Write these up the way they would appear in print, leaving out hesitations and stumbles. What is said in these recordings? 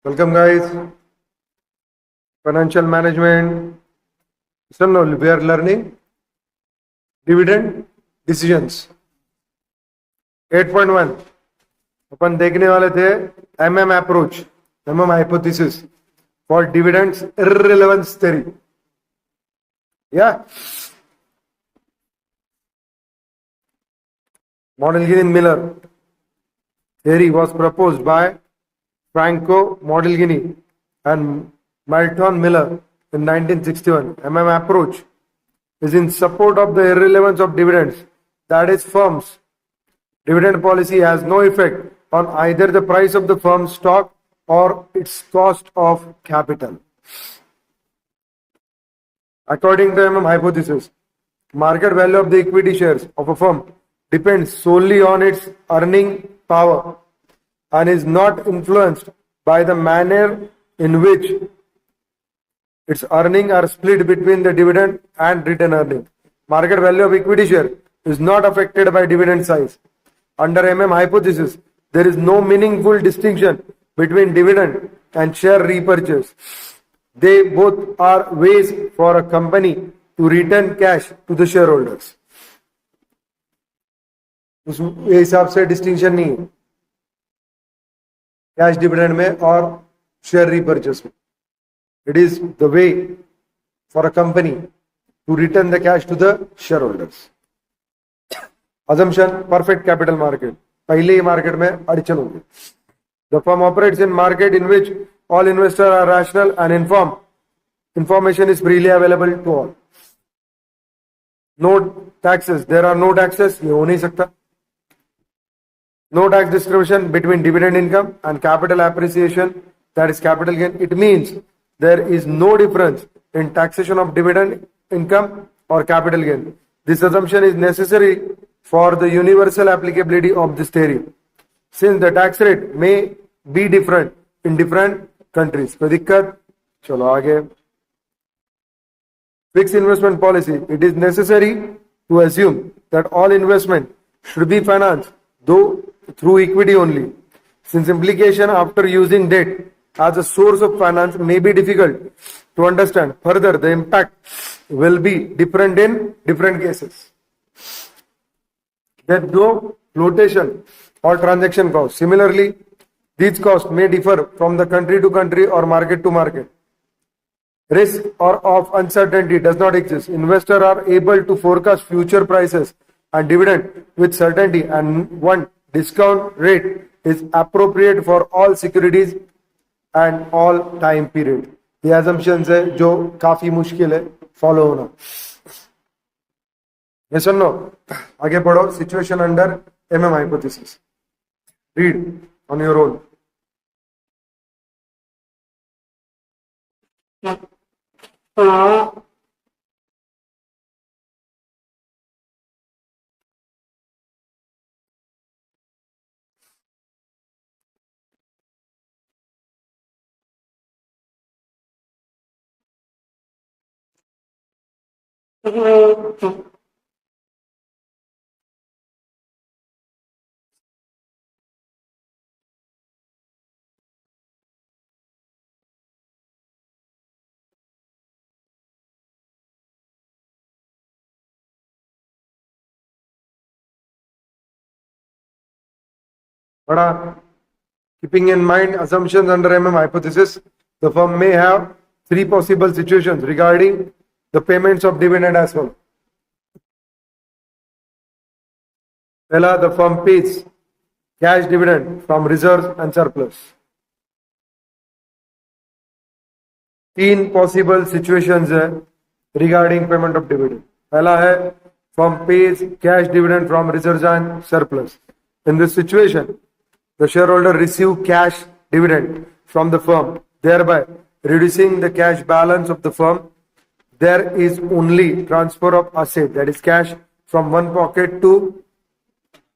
Welcome, guys. Financial management. So now we are learning dividend decisions. 8.1 अपन देखने वाले थे MM approach, MM hypothesis for dividends irrelevance theory. Yeah. Modigliani-Miller theory was proposed by Franco Modigliani and Milton Miller in 1961. MM approach is in support of the irrelevance of dividends. That is, firms' dividend policy has no effect on either the price of the firm's stock or its cost of capital. According to MM hypothesis, market value of the equity shares of a firm depends solely on its earning power and is not influenced by the manner in which its earnings are split between the dividend and return earning. Market value of equity share is not affected by dividend size. Under MM hypothesis, there is no meaningful distinction between dividend and share repurchase. They both are ways for a company to return cash to the shareholders. उस हिसाब से distinction नहीं है cash dividend में और share repurchase में. It is the way for a company to return the cash to the shareholders. Assumption: perfect capital market. पहले ही market में अड़चन होगी. The firm operates in market in which all investors are rational and informed. Information is freely available to all. No taxes. There are no taxes. ये हो नहीं सकता. No tax distribution between dividend income and capital appreciation, that is capital gain. It means there is no difference in taxation of dividend income or capital gain. This assumption is necessary for the universal applicability of this theory, since the tax rate may be different in different countries. कोई दिक्कत? चलो आगे. Fixed investment policy. It is necessary to assume that all investment should be financed, though through equity only, since implication after using debt as a source of finance may be difficult to understand. Further, the impact will be different in different cases. There is no flotation or transaction cost. Similarly, these costs may differ from the country to country or market to market. Risk or of uncertainty does not exist. Investors are able to forecast future prices and dividend with certainty, and one discount rate is appropriate for all securities and all time period. ये assumptions है जो काफी मुश्किल है follow होना. ये सुनो, आगे पढ़ो. Situation under MM hypothesis. Read on your own. Keeping in mind assumptions under MM hypothesis, the firm may have three possible situations regarding the payments of dividend as well. Pehla, the firm pays cash dividend from reserves and surplus. तीन possible situations है regarding payment of dividend. पहला है firm pays cash dividend from reserves and surplus. In this situation, the shareholder receive cash dividend from the firm, thereby reducing the cash balance of the firm. There is only transfer of asset, that is cash, from one pocket to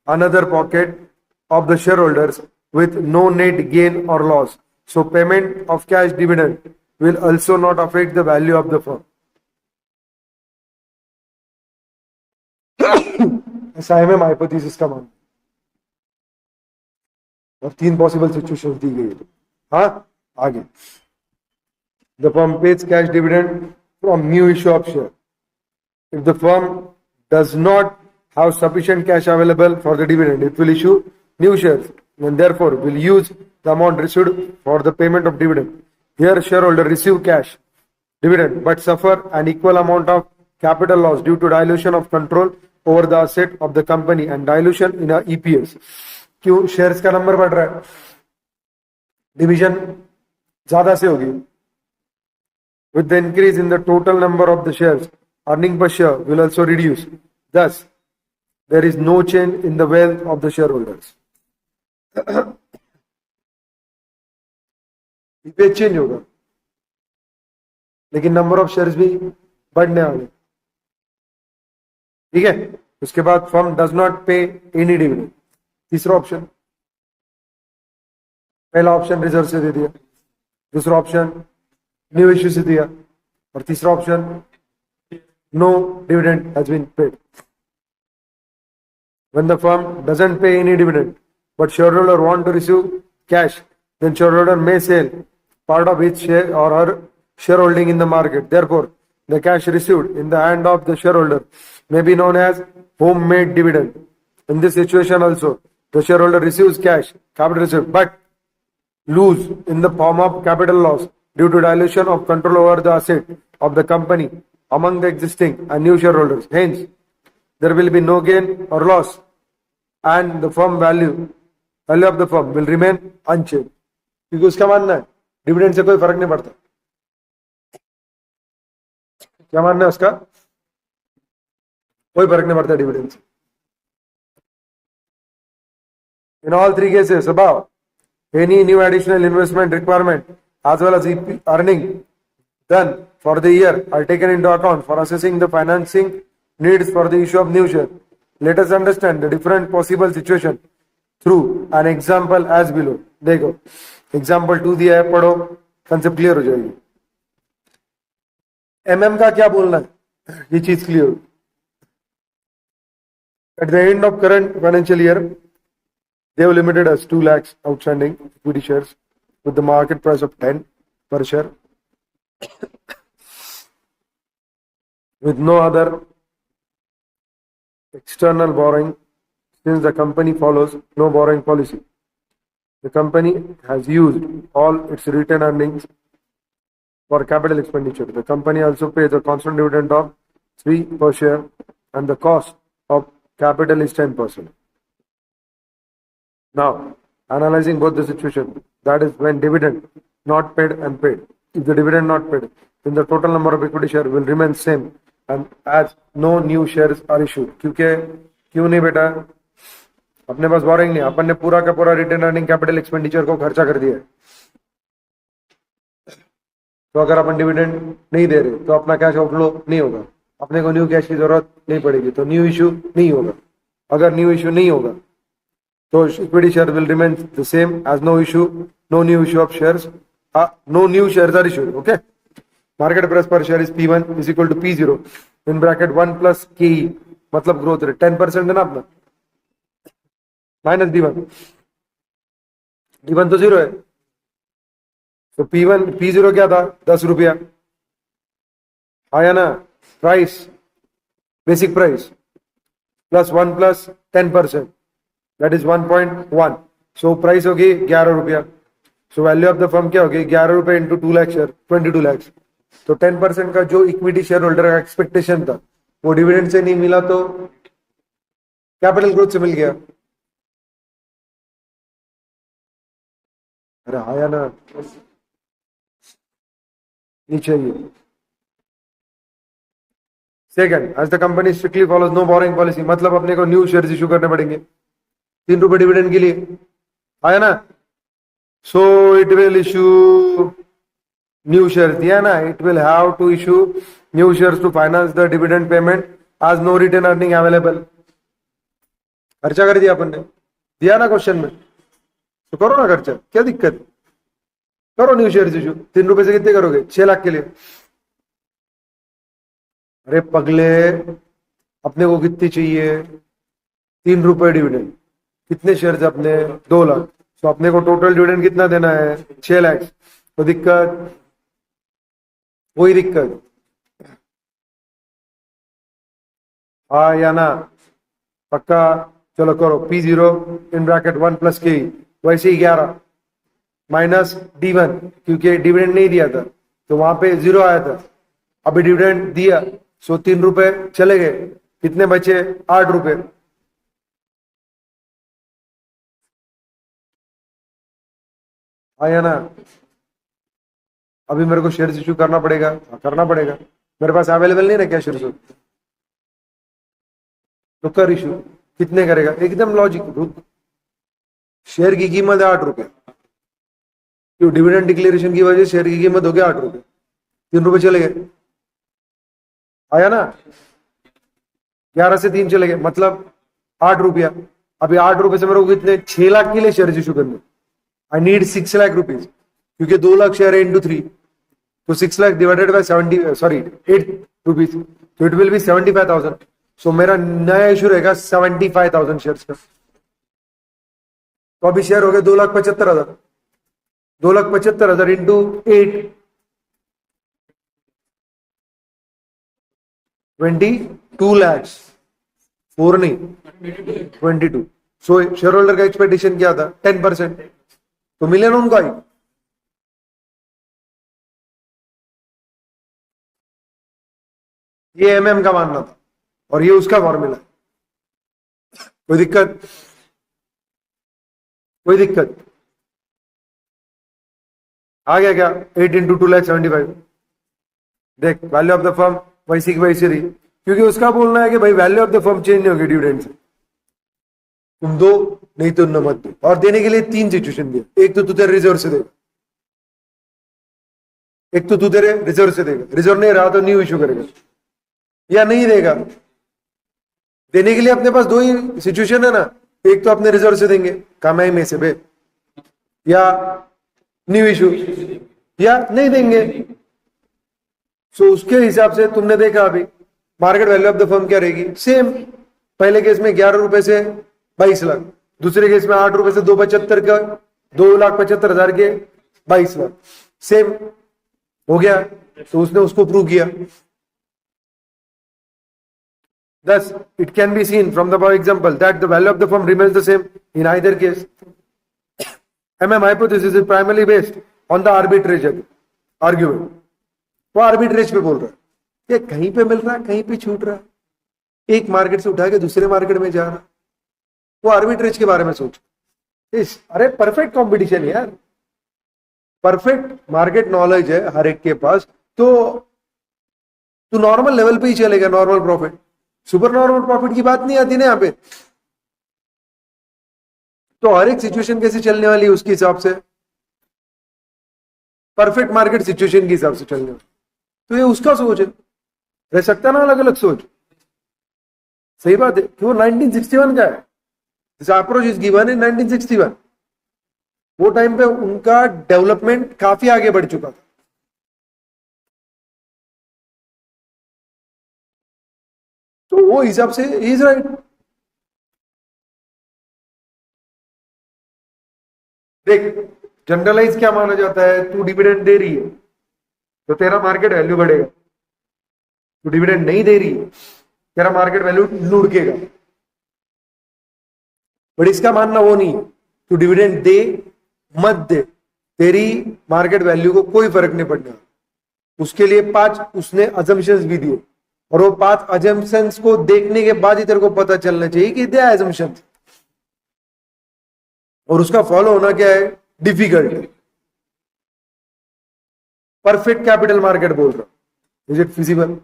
another pocket of the shareholders with no net gain or loss. So payment of cash dividend will also not affect the value of the firm. ऐसा है MM hypothesis का मान. और तीन possible situations दी गई है. हाँ, आगे the firm pays cash dividend from new issue of share. If the firm does not have sufficient cash available for the dividend, it will issue new shares and therefore will use the amount received for the payment of dividend. Here shareholder receive cash dividend but suffer an equal amount of capital loss due to dilution of control over the asset of the company and dilution in a EPS. क्यों? Shares का number बढ़ रहा है, division ज्यादा से होगी. With the increase in the total number of the shares, earning per share will also reduce. Thus, there is no change in the wealth of the shareholders. EPS change होगा लेकिन number of shares भी बढ़ने वाले. ठीक है. उसके बाद firm does not पे एनी डिविडेंड. तीसरा ऑप्शन, पहला ऑप्शन रिजर्व से दे दिया, दूसरा ऑप्शन न्यू इश्यू से दिया और तीसरा option no dividend has been paid. When the firm doesn't pay any dividend but shareholder want to receive cash, then shareholder may sell part of his share or her shareholding in the market. Therefore, the cash received in the hand of the shareholder may be known as homemade dividend. In this situation also, the shareholder receives cash, capital received, but lose in the form of capital loss due to dilution of control over the asset of the company among the existing and new shareholders. Hence, there will be no gain or loss and the firm value of the firm will remain unchanged. क्योंकि उसका मानना है dividend से कोई फर्क नहीं पड़ता. क्या मानना है उसका? कोई फर्क नहीं पड़ता डिविडेंड से. In all three cases above, any new additional investment requirement as well as earning done for the year are taken into account for assessing the financing needs for the issue of new share. Let us understand the different possible situation through an example as below. देखो example 2 दिया है, पढ़ो, concept clear हो जाएगी. MM का क्या बोलना है, ये चीज क्लियर हो. At the end of current financial year, they have limited as 2 lakhs outstanding equity shares with the market price of 10 per share with no other external borrowing since the company follows no borrowing policy. The company has used all its retained earnings for capital expenditure. The company also pays a constant dividend of 3 per share and the cost of capital is 10%. Now, analyzing both the situation, that is when dividend not paid and paid. If the dividend not paid, then the total number of equity share will remain same and as no new shares are issued. क्यों नहीं बेटा? अपने पास boring नहीं, अपन ने पूरा का पूरा retain earning capital expenditure को खर्चा कर दिया है. तो अगर अपन डिविडेंड नहीं दे रहे तो अपना कैश आउटफ्लो नहीं होगा, अपने को न्यू कैश की जरूरत नहीं पड़ेगी, तो न्यू इश्यू नहीं होगा. अगर न्यू इश्यू नहीं होगा तो equity share will remain the same as no new issue of shares. No new shares are issued. Okay. Market price per share is P1 is equal to P0 in bracket 1 plus KE. मतलब growth rate 10% है ना अपना, minus D1. D1 तो 0 है, तो P0 क्या था? 10 रुपया आया ना. Price, basic price plus 1 plus 10%, that is 1.1. So price होगी 11 रुपया. So value of the firm क्या होगी? 11 रुपए इंटू 2 लाख शेयर, 22 लाख. तो 10% का जो इक्विटी शेयर होल्डर का एक्सपेक्टेशन था वो डिविडेंड से नहीं मिला तो कैपिटल ग्रोथ से मिल गया. अरे आया ना नीचे ये. Second, as the company strictly follows no borrowing policy, मतलब अपने को न्यू शेयर्स इशू करने पड़ेंगे 3 रुपए डिविडेंड के लिए. आया ना. So it will issue new shares. दिया ना, it will have to issue new shares to finance the dividend payment आज नो रिटर्न अर्निंग अवेलेबल. खर्चा कर दिया अपन ने, दिया ना क्वेश्चन में, तो करो ना खर्चा, क्या दिक्कत? करो न्यू शेयर्स इशू. 3 रुपए से कितने करोगे? 6 लाख के लिए. अरे पगले, अपने को कितनी चाहिए? 3 रुपए डिविडेंड. कितने शेयर्स अपने? 2 लाख. तो अपने को टोटल डिविडेंड कितना देना है? 6 लाख. कोई दिक्कत? कोई दिक्कत? हाँ या ना? पक्का? चलो करो। P0 इन ब्रैकेट 1 प्लस के, वैसे ही 11 माइनस D1, क्योंकि डिविडेंड नहीं दिया था तो वहां पे 0 आया था। अभी डिविडेंड दिया, सो 3 रुपए चले गए, कितने बचे? 8 रुपए। आया ना? अभी मेरे को शेयर इश्यू करना पड़ेगा? हाँ, करना पड़ेगा। मेरे पास अवेलेबल नहीं ना क्या शेयर, तो कर इशू। कितने करेगा? एकदम लॉजिक। रुक, शेयर की कीमत है 8 रुपए, क्यों? डिविडेंड डिक्लेरेशन की वजह से शेयर की कीमत हो गया 8 रुपए, 3 रुपए चले गए। आया ना? 11 से 3 चले गए, मतलब 8 रुपया। अभी 8 रुपए से मेरे को कितने? 6 लाख के लिए शेयर इशू करने। आई नीड 6 लाख रुपीज, क्योंकि 2 लाख शेयर है इंटू 3, तो 6 lakh divided by 70, sorry 8 rupees, तो इट विल बी 75,000। सो मेरा नया इशू रहेगा 75,000 शेयर का। तो अभी शेयर हो गए 2,75,000, 2,75,000 इंटू 8, 22 लैक्स, 4 नहीं 22। सो शेयर होल्डर का एक्सपेक्टेशन क्या था? 10%, तो मिले ना उनको आई। ये MM का मानना था और ये उसका फॉर्मूला। कोई दिक्कत? कोई दिक्कत? आ गया क्या? 8 इंटू 2,75,000। देख, वैल्यू ऑफ द फर्म वैसी की वैसी रही, क्योंकि उसका बोलना है कि भाई value of the firm change नहीं होगी डिविडेंड से। तुम दो, नहीं तो न मत दो। और देने के लिए 3 सिचुएशन दिया। एक तो तू तेरे रिजर्व से देगा, एक तो तू तेरे रिजर्व से देगा, रिजर्व नहीं रहा तो न्यू इशू करेगा, या नहीं देगा। देने के लिए अपने पास 2 ही सिचुएशन है ना, एक तो अपने रिजर्व से देंगे कमाई में से बे, या न्यू इशू, या नहीं देंगे। सो उसके हिसाब से तुमने देखा अभी market value of the firm क्या रहेगी? सेम। पहले केस में 11 रुपए से 22 लाख, दूसरे केस में 8 रुपए से 2,75 का 2,75,000 के 22 लाख, सेम हो गया। तो उसने उसको प्रूव किया। Thus, it can be seen from the above example that the value of the firm remains the same in either case. hypothesis is primarily based on the arbitrage argument. वो arbitrage पे बोल रहा है, ये कहीं पे मिल रहा है, कहीं पे छूट रहा है, एक मार्केट से उठा के दूसरे मार्केट में जा रहा है। वो आर्बिट्रेज के बारे में सोच। अरे परफेक्ट कॉम्पिटिशन यार, परफेक्ट मार्केट नॉलेज है हर एक के पास, तो तू नॉर्मल लेवल पे ही चलेगा। Normal profit, super normal profit की बात नहीं आती ना यहाँ पे। तो हर एक सिचुएशन कैसे चलने वाली है उसके हिसाब से, परफेक्ट मार्केट सिचुएशन के हिसाब से चलने वाली। तो ये उसका सोच है, रह सकता ना अलग अलग सोच। सही बात है कि वो 1961 का है, this approach is given in 1961। वो टाइम पे उनका डेवलपमेंट काफी आगे बढ़ चुका था। तो वो हिसाब से इज राइट। देख, जनरलाइज क्या माना जाता है? तू डिविडेंड दे रही है तो तेरा मार्केट वैल्यू बढ़ेगा, तू डिविडेंड नहीं दे रही है तेरा मार्केट वैल्यू लुढ़केगा। बट इसका मानना वो नहीं, तू डिविडेंड दे मत दे, तेरी मार्केट वैल्यू को कोई फर्क नहीं पड़ने वाला। उसके लिए 5 उसने अजम्पशंस भी दिए, और वो 5 अजम्पशंस को देखने के बाद ही तेरे को पता चलना चाहिए कि दे अजम्पशंस, और उसका फॉलो होना क्या है? डिफिकल्ट है। परफेक्ट कैपिटल मार्केट बोल रहा हूं, is it feasible?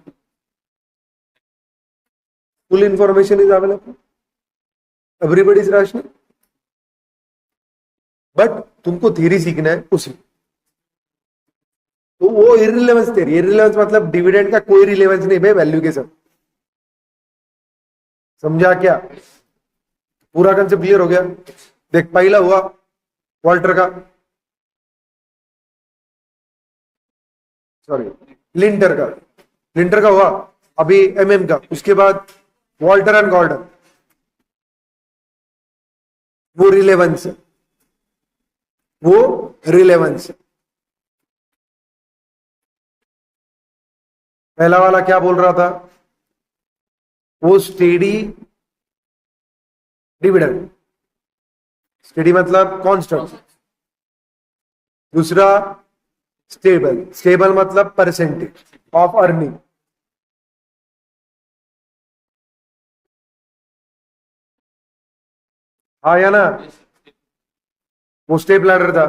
Full information is available, everybody is rational, but तुमको थ्योरी सीखना है उसी। तो वो इररिलेवेंस थ्योरी, इररिलेवेंस मतलब डिविडेंड का कोई रिलेवेंस नहीं भाई वैल्यू के साथ। समझा क्या? पूरा कंसेप्ट क्लियर हो गया? देख, पहला हुआ वॉल्टर का, सॉरी लिंटर का हुआ, अभी MM का, उसके बाद वॉल्टर एंड गॉर्डन, वो रिलेवेंस है, वो रिलेवेंस है। पहला वाला क्या बोल रहा था, वो स्टेडी डिविडेंड, स्टेडी मतलब कांस्टेंट। दूसरा स्टेबल, स्टेबल मतलब परसेंटेज ऑफ अर्निंग। हाँ या ना, वो स्टेप लैडर था,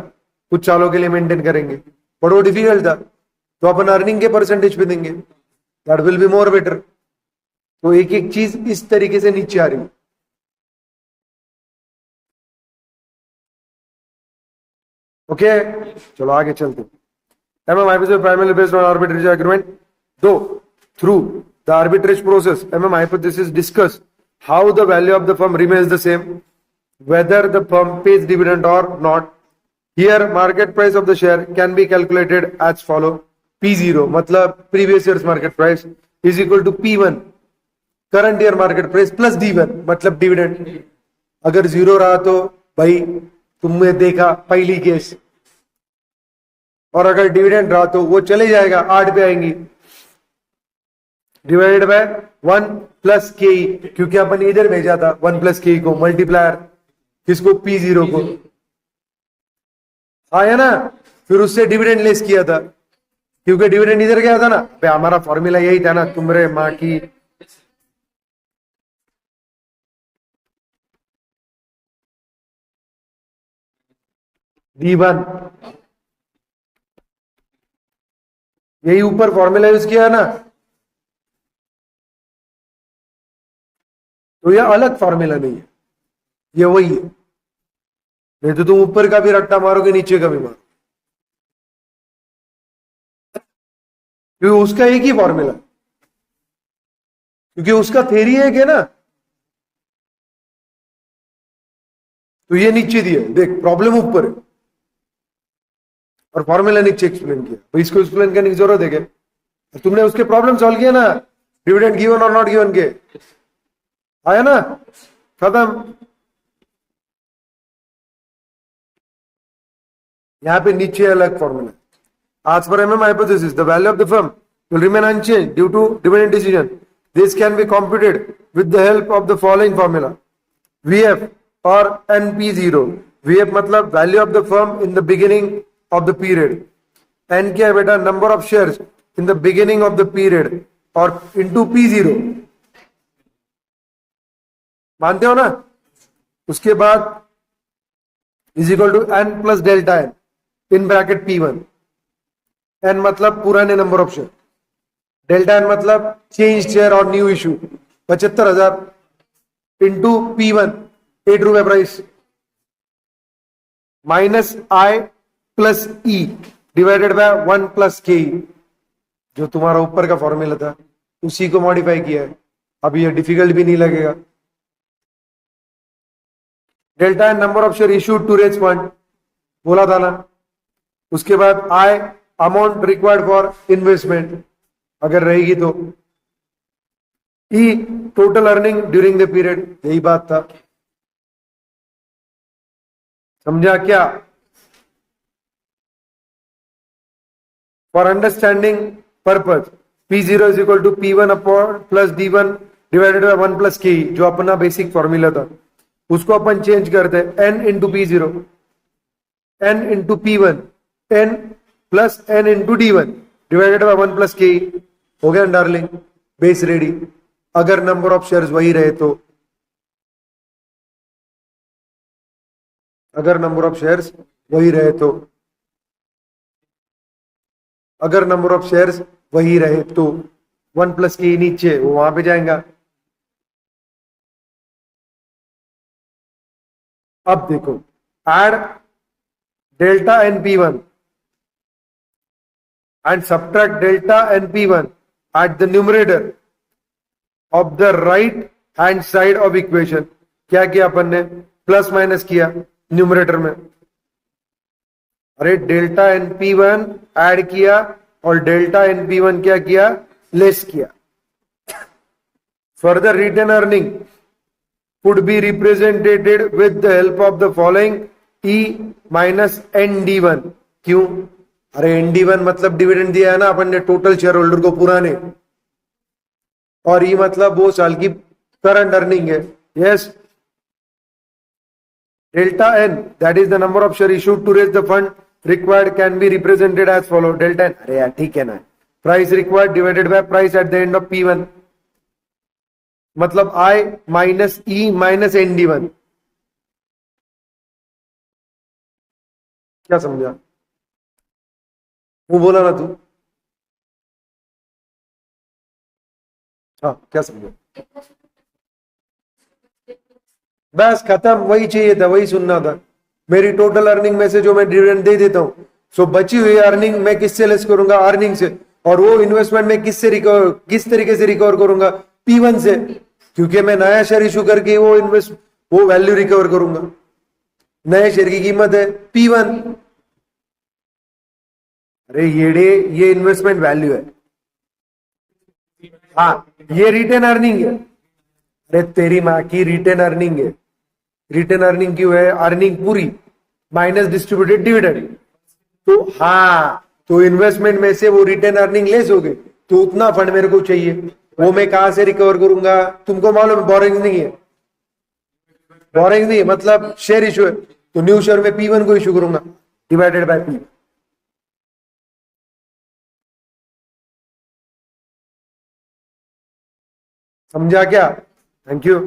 कुछ सालों के लिए मेंटेन करेंगे, बट वो डिफिकल्ट था, तो अपन अर्निंग के परसेंटेज पे देंगे, that will be more better. तो एक एक चीज इस तरीके से नीचे आ रही है। ओके, चलो आगे चलते हैं। MMIP is primarily based on arbitration agreement, though through the arbitration process, MM hypothesis discuss how the value of the firm remains the same, whether the firm pays dividend or not. Here, market price of the share can be calculated as follow: P0 मतलब previous year's market price is equal to P1 current year market price plus D1 मतलब dividend। अगर zero रहा तो भाई तुमने देखा पहली case, और अगर डिविडेंड रहा तो वो चले जाएगा, 8 पे आएंगी, डिवाइडेड बाय 1 प्लस के, क्योंकि अपन इधर भेजा था 1 प्लस के को, मल्टीप्लायर किसको, P0 को, आया ना। फिर उससे डिविडेंड लेस किया था, क्योंकि डिविडेंड इधर गया था ना, पे हमारा फॉर्मूला यही था ना, तुमरे माँ की। D1 यही ऊपर फॉर्मूला यूज किया है ना, तो यह अलग फॉर्मूला नहीं है, ये वही है। नहीं तो तुम ऊपर का भी रट्टा मारोगे, नीचे का भी मारो, क्योंकि उसका एक ही फॉर्मूला, क्योंकि उसका थ्योरी एक है ना। तो ये नीचे दिया, देख प्रॉब्लम ऊपर है और फॉर्मूला नीचे एक्सप्लेन किया, तो इसको एक्सप्लेन करने की जरूरत है क्या? तुमने उसके प्रॉब्लम सॉल्व किया ना, डिविडेंड गिवन और नॉट गिवन के, आया ना, खत्म। यहां पे नीचे अलग formula. As per MM hypothesis, the value of the firm will remain unchanged due to dividend decision. This can be computed with the help of the following formula: VF or NP0। VF मतलब value of the firm in the beginning of the period। N क्या है बेटा, number of shares in the beginning of the period, और into P0, मानते हो ना। उसके बाद is equal to N plus delta N in bracket P1। N मतलब पुराने number of share, delta N मतलब चेंज शेयर और न्यू इशू 75,000 इंटू P1 8 रुपए price, minus I plus E divided by 1 plus K, जो तुम्हारा ऊपर का formula था उसी को मॉडिफाई किया है। अब ये डिफिकल्ट भी नहीं लगेगा। Delta N number of share issued to raise fund बोला था ना। उसके बाद I amount required for investment अगर रहेगी तो, E total earning during the period, यही बात था, समझा क्या? For understanding purpose P0 is equal to P1 upon plus D1 divided by 1 plus K, जो अपना बेसिक फॉर्मूला था उसको अपन चेंज करते हैं N into P0, N into P1, N plus N into D1 divided by 1 plus के। हो गया darling, base ready. अगर नंबर ऑफ शेयर्स वही रहे तो, अगर नंबर ऑफ शेयर्स वही रहे तो, अगर नंबर ऑफ शेयर्स वही रहे तो 1 प्लस के नीचे वो वहां पे जाएगा। अब देखो, add delta NP1 and subtract delta NP1 at the numerator of the right hand side of equation। क्या किया अपन ने, प्लस माइनस किया न्यूमरेटर में। अरे डेल्टा NP1 ऐड किया और डेल्टा NP1 क्या किया, लेस किया। Further retain earning could be represented with the help of the following E minus ND1। क्यों? अरे ND1 मतलब डिविडेंड दिया है ना अपन ने टोटल शेयर होल्डर को पुराने, और ई मतलब वो साल की करंट अर्निंग है। Yes, delta N that is the number of share issued to raise the fund required can be represented as follow. Delta N, अरे यार ठीक है ना, price required divided by price at the end of P1, मतलब I minus E minus ND1। क्या समझा? वो बोला ना तू? हाँ, क्या समझा? बस खत्म, वही चाहिए था, वही सुनना था। मेरी टोटल अर्निंग में से जो मैं डिविडेंड दे देता हूं, सो बची हुई अर्निंग मैं किससे लेस करूंगा? अर्निंग से। और वो इन्वेस्टमेंट में किससे रिकवर, किस तरीके से रिकवर करूंगा? P1 से, क्योंकि मैं नया शेयर इशू करके वो वैल्यू रिकवर करूंगा। नए शेयर की कीमत है P1। अरे ये इन्वेस्टमेंट वैल्यू है। हाँ, ये रिटेन अर्निंग है। अरे तेरी माँ की रिटेन अर्निंग है। रिटेन अर्निंग क्यों है? अर्निंग पूरी माइनस डिस्ट्रीब्यूटेड डिविडेंड। तो हाँ, तो इन्वेस्टमेंट में से वो रिटेन अर्निंग लेस हो गई, तो उतना फंड मेरे को चाहिए, वो मैं कहां से रिकवर करूंगा? तुमको मालूम है बोरिंग नहीं है, बोरिंग नहीं है मतलब शेयर इशू है, तो न्यू शेयर में P1 को इशू करूंगा डिवाइडेड बाय P। समझा क्या? Thank you.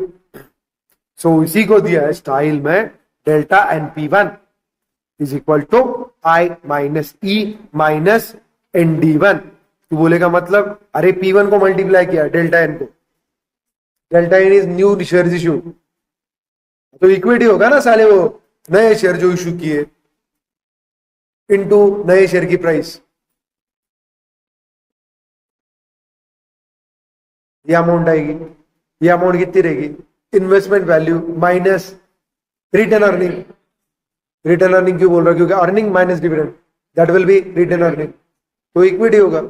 सो इसी को दिया है स्टाइल में, delta NP1 is equal to I minus E minus ND1। तू बोलेगा मतलब अरे P1 को मल्टीप्लाई किया डेल्टा एन को, delta N is new share issue, तो इक्विटी होगा ना साले, वो नए शेयर जो इशू किए इनटू नए शेयर की प्राइस। ये अमाउंट आएगी, ये अमाउंट कितनी रहेगी? Investment value minus return earning. Return earning क्यों बोल रहा हूं? क्योंकि earning minus dividend, that will B return earning, तो इक्विटी होगा।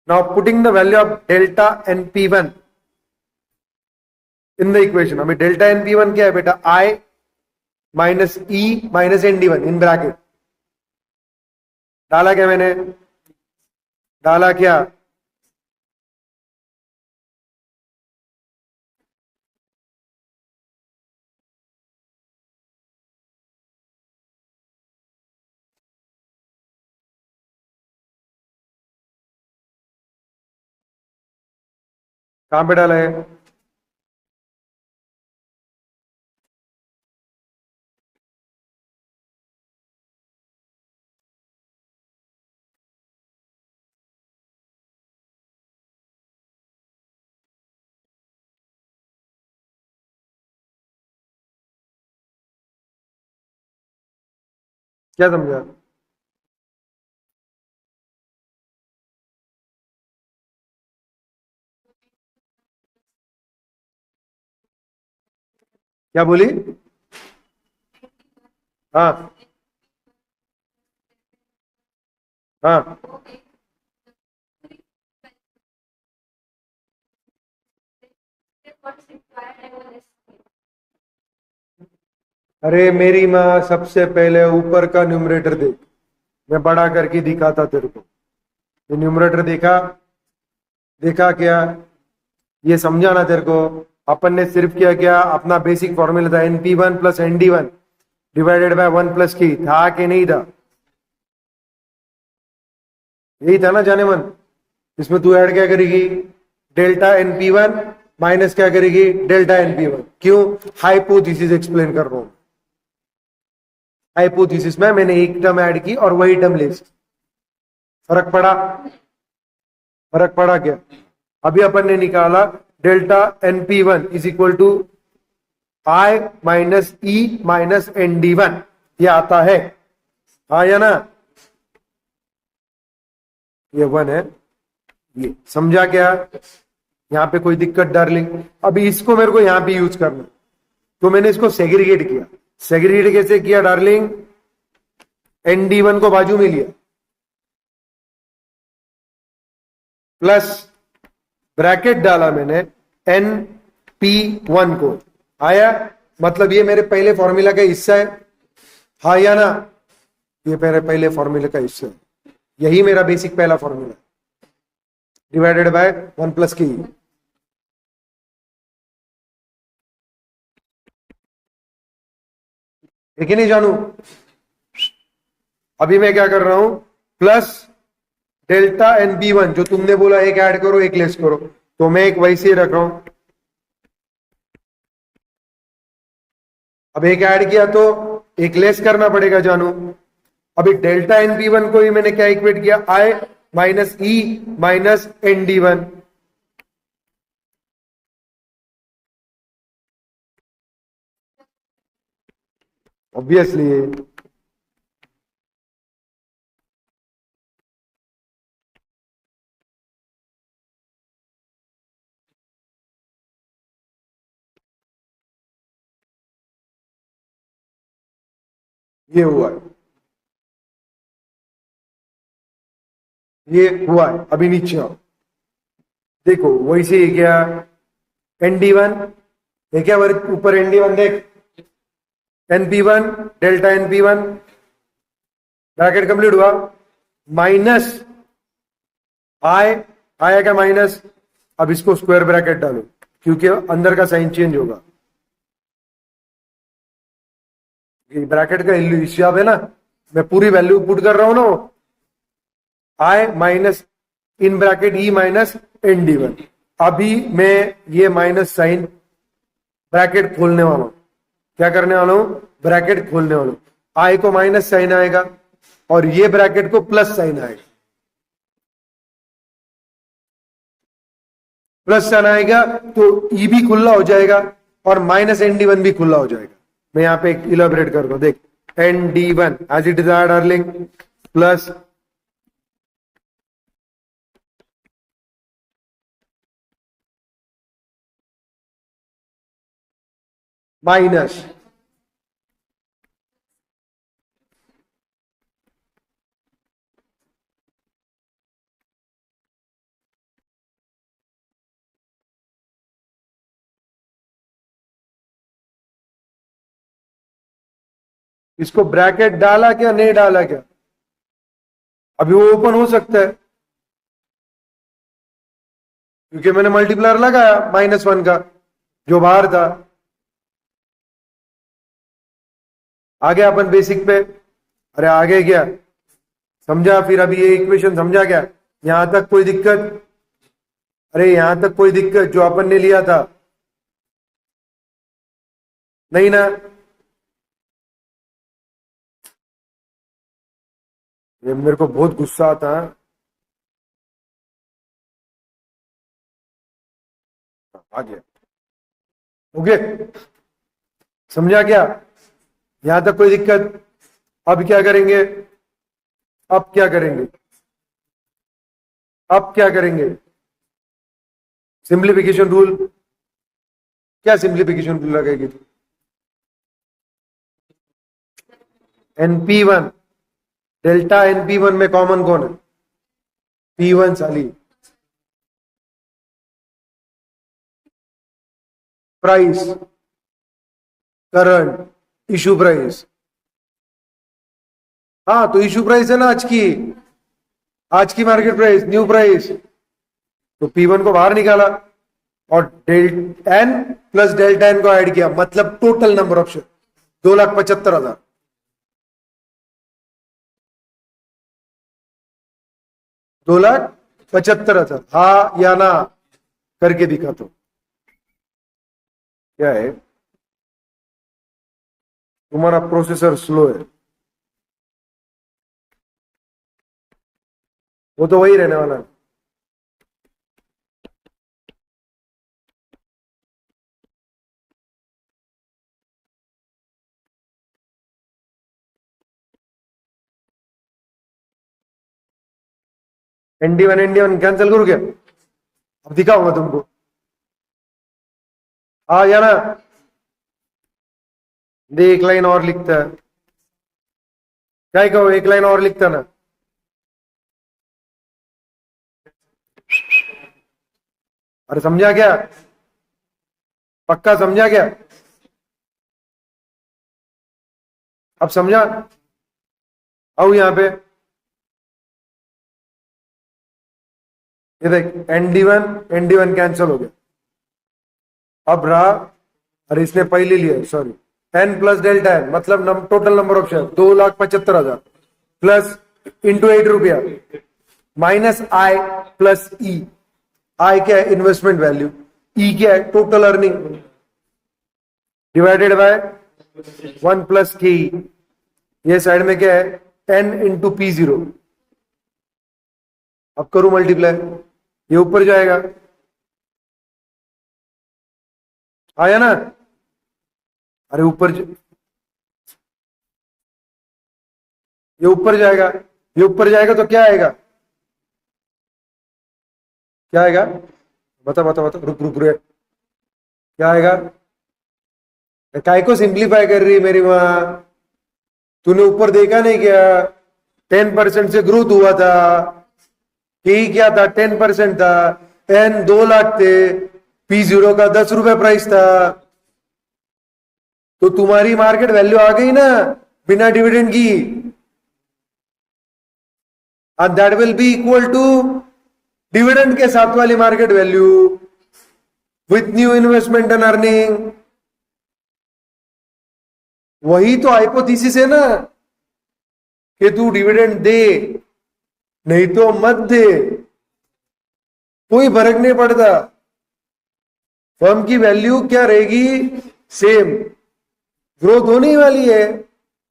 Now putting the value of delta NP1 in the equation, हमें डेल्टा NP1 क्या है बेटा? I minus E minus ND1 in bracket. डाला क्या मैंने? डाला क्या? कहां पे डाला है? क्या समझा? क्या बोली? हाँ हाँ, अरे मेरी माँ, सबसे पहले ऊपर का न्यूमरेटर देख, मैं बड़ा करके दिखाता तेरे को। ये न्यूमरेटर देखा? देखा क्या? ये समझा ना तेरे को? अपन ने सिर्फ क्या किया, अपना बेसिक फॉर्मूला था NP1 plus ND1 divided by 1 plus की, था कि नहीं था? यही था ना जाने मन? इसमें तू ऐड क्या करेगी? डेल्टा NP1 माइनस क्या करेगी? Delta NP1। क्यों? हाइपोथेसिस एक्सप्लेन कर रहा हूं। हाइपोथेसिस में मैंने एक टर्म ऐड की और वही टर्म लेस। फर्क पड़ा? फर्क पड़ा क्या? अभी अपन ने निकाला delta NP1 is equal to I minus E minus ND1, ये आता है, हाँ या ना? ये 1 है, ये समझा क्या? यहां पे कोई दिक्कत डार्लिंग? अभी इसको मेरे को यहां पे यूज करना, तो मैंने इसको सेग्रीगेट किया। सेग्रीगेट कैसे किया डार्लिंग? ND1 को बाजू में लिया, प्लस ब्रैकेट डाला मैंने NP1 को, आया? मतलब ये मेरे पहले फॉर्मूला का हिस्सा है, हाँ या ना? ये मेरे पहले फॉर्मूले का हिस्सा है, यही मेरा बेसिक पहला फॉर्मूला, डिवाइडेड बाय 1 प्लस की। ठीक है नहीं जानू? अभी मैं क्या कर रहा हूं, plus delta N B one, जो तुमने बोला एक ऐड करो एक लेस करो, तो मैं एक वैसे ही रख रहा हूं। अब एक ऐड किया तो एक लेस करना पड़ेगा जानू। अभी डेल्टा एन बी वन को ही मैंने क्या इक्वेट किया, I minus E minus N D one. Obviously ये हुआ है, ये हुआ है। अभी नीचे आओ, देखो वैसे ही क्या, एन डी वन ये क्या, ऊपर एन डी वन देख, N P one delta N P one, bracket complete हुआ, माइनस आई, आया क्या माइनस। अब इसको स्क्वायर ब्रैकेट डालो क्योंकि अंदर का साइन चेंज होगा, ब्रैकेट का हिसाब है ना, मैं पूरी वैल्यू पुट कर रहा हूं ना, I minus in bracket E minus N D one. अभी मैं ये माइनस साइन ब्रैकेट खोलने वाला हूं, क्या करने वाला हूं, ब्रैकेट खोलने वाला हूं। आई को माइनस साइन आएगा और ये ब्रैकेट को प्लस साइन आएगा, प्लस साइन आएगा तो ई भी खुला हो जाएगा और माइनस एन डी वन भी खुला हो जाएगा। मैं यहां पे इलाबरेट कर दूं, देख N D one as it is darling, plus minus इसको ब्रैकेट डाला क्या नहीं डाला क्या, अभी वो ओपन हो सकता है क्योंकि मैंने मल्टीप्लायर लगाया माइनस वन का जो बाहर था। आगे अपन बेसिक पे, अरे आगे क्या समझा, फिर अभी ये इक्वेशन समझा क्या, यहां तक कोई दिक्कत, अरे यहां तक कोई दिक्कत जो अपन ने लिया था नहीं ना? ये मेरे को बहुत गुस्सा आता है। आ गया, ओके समझा क्या, यहां तक कोई दिक्कत? अब क्या करेंगे, अब क्या करेंगे, अब क्या करेंगे, सिंप्लीफिकेशन रूल। क्या सिंप्लीफिकेशन रूल लगेगी, NP one delta NP one में कॉमन कौन है, पी वन साली, प्राइस, करंट, इशू प्राइस। हाँ तो इशू प्राइस है ना आज की, आज की मार्केट प्राइस, न्यू प्राइस, तो पी वन को बाहर निकाला और delta N plus delta N को ऐड किया, मतलब टोटल नंबर ऑफ शेयर 2,75,000। 2,75,000, हाँ या ना करके दिखा तो क्या है, तुम्हारा प्रोसेसर स्लो है, वो तो वही रहने वाला है। एनडी वन कैंसिल करूं क्या, अब दिखाऊंगा तुमको, हाँ या ना? दे एक लाइन और लिखता है, क्या कहो, एक लाइन और लिखता ना, अरे समझा क्या, पक्का समझा क्या? अब समझा? आओ यहां पे, ये देख एन डी वन कैंसिल हो गया। अब रहा, अरे इसने पहले लिया, sorry, N plus delta N मतलब total number of share 2,75,000 plus into 8 रुपया माइनस आई प्लस ई। आई क्या है? Investment value. ई क्या है? Total earning divided by 1 plus K. ये साइड में क्या है? N into P zero. अब करूं मल्टीप्लाई, ये ऊपर जाएगा, आया ना? अरे ये ऊपर जाएगा, ये ऊपर जाएगा तो क्या आएगा? क्या आएगा? बता बता बता, रुक रुक रे, क्या आएगा? काय को सिंप्लीफाई कर रही है मेरी माँ? तूने ऊपर देखा नहीं क्या? 10% से ग्रोथ हुआ था, यही क्या था? 10% था, एन 2 लाख थे, पी जीरो का 10 रुपए प्राइस था, तो तुम्हारी मार्केट वैल्यू आ गई ना बिना डिविडेंड की, and that will be equal to dividend के साथ वाली market value with new investment and earning. वही तो हाइपोथेसिस है ना कि तू डिविडेंड दे, नहीं तो मत दे, कोई फर्क नहीं पड़ता, फर्म की वैल्यू क्या रहेगी? सेम। ग्रोथ होने वाली है,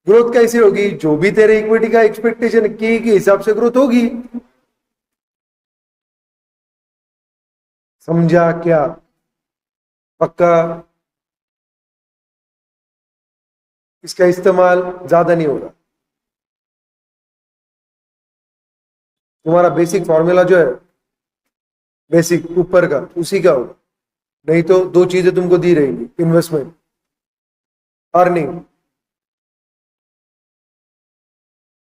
ग्रोथ कैसे होगी? जो भी तेरे इक्विटी का एक्सपेक्टेशन के हिसाब से ग्रोथ होगी। समझा क्या? पक्का? इसका इस्तेमाल ज्यादा नहीं होगा। तुम्हारा बेसिक फॉर्मूला जो है, बेसिक ऊपर का, उसी का होगा। नहीं तो दो चीजें तुमको दी रहेंगी, इन्वेस्टमेंट, अर्निंग।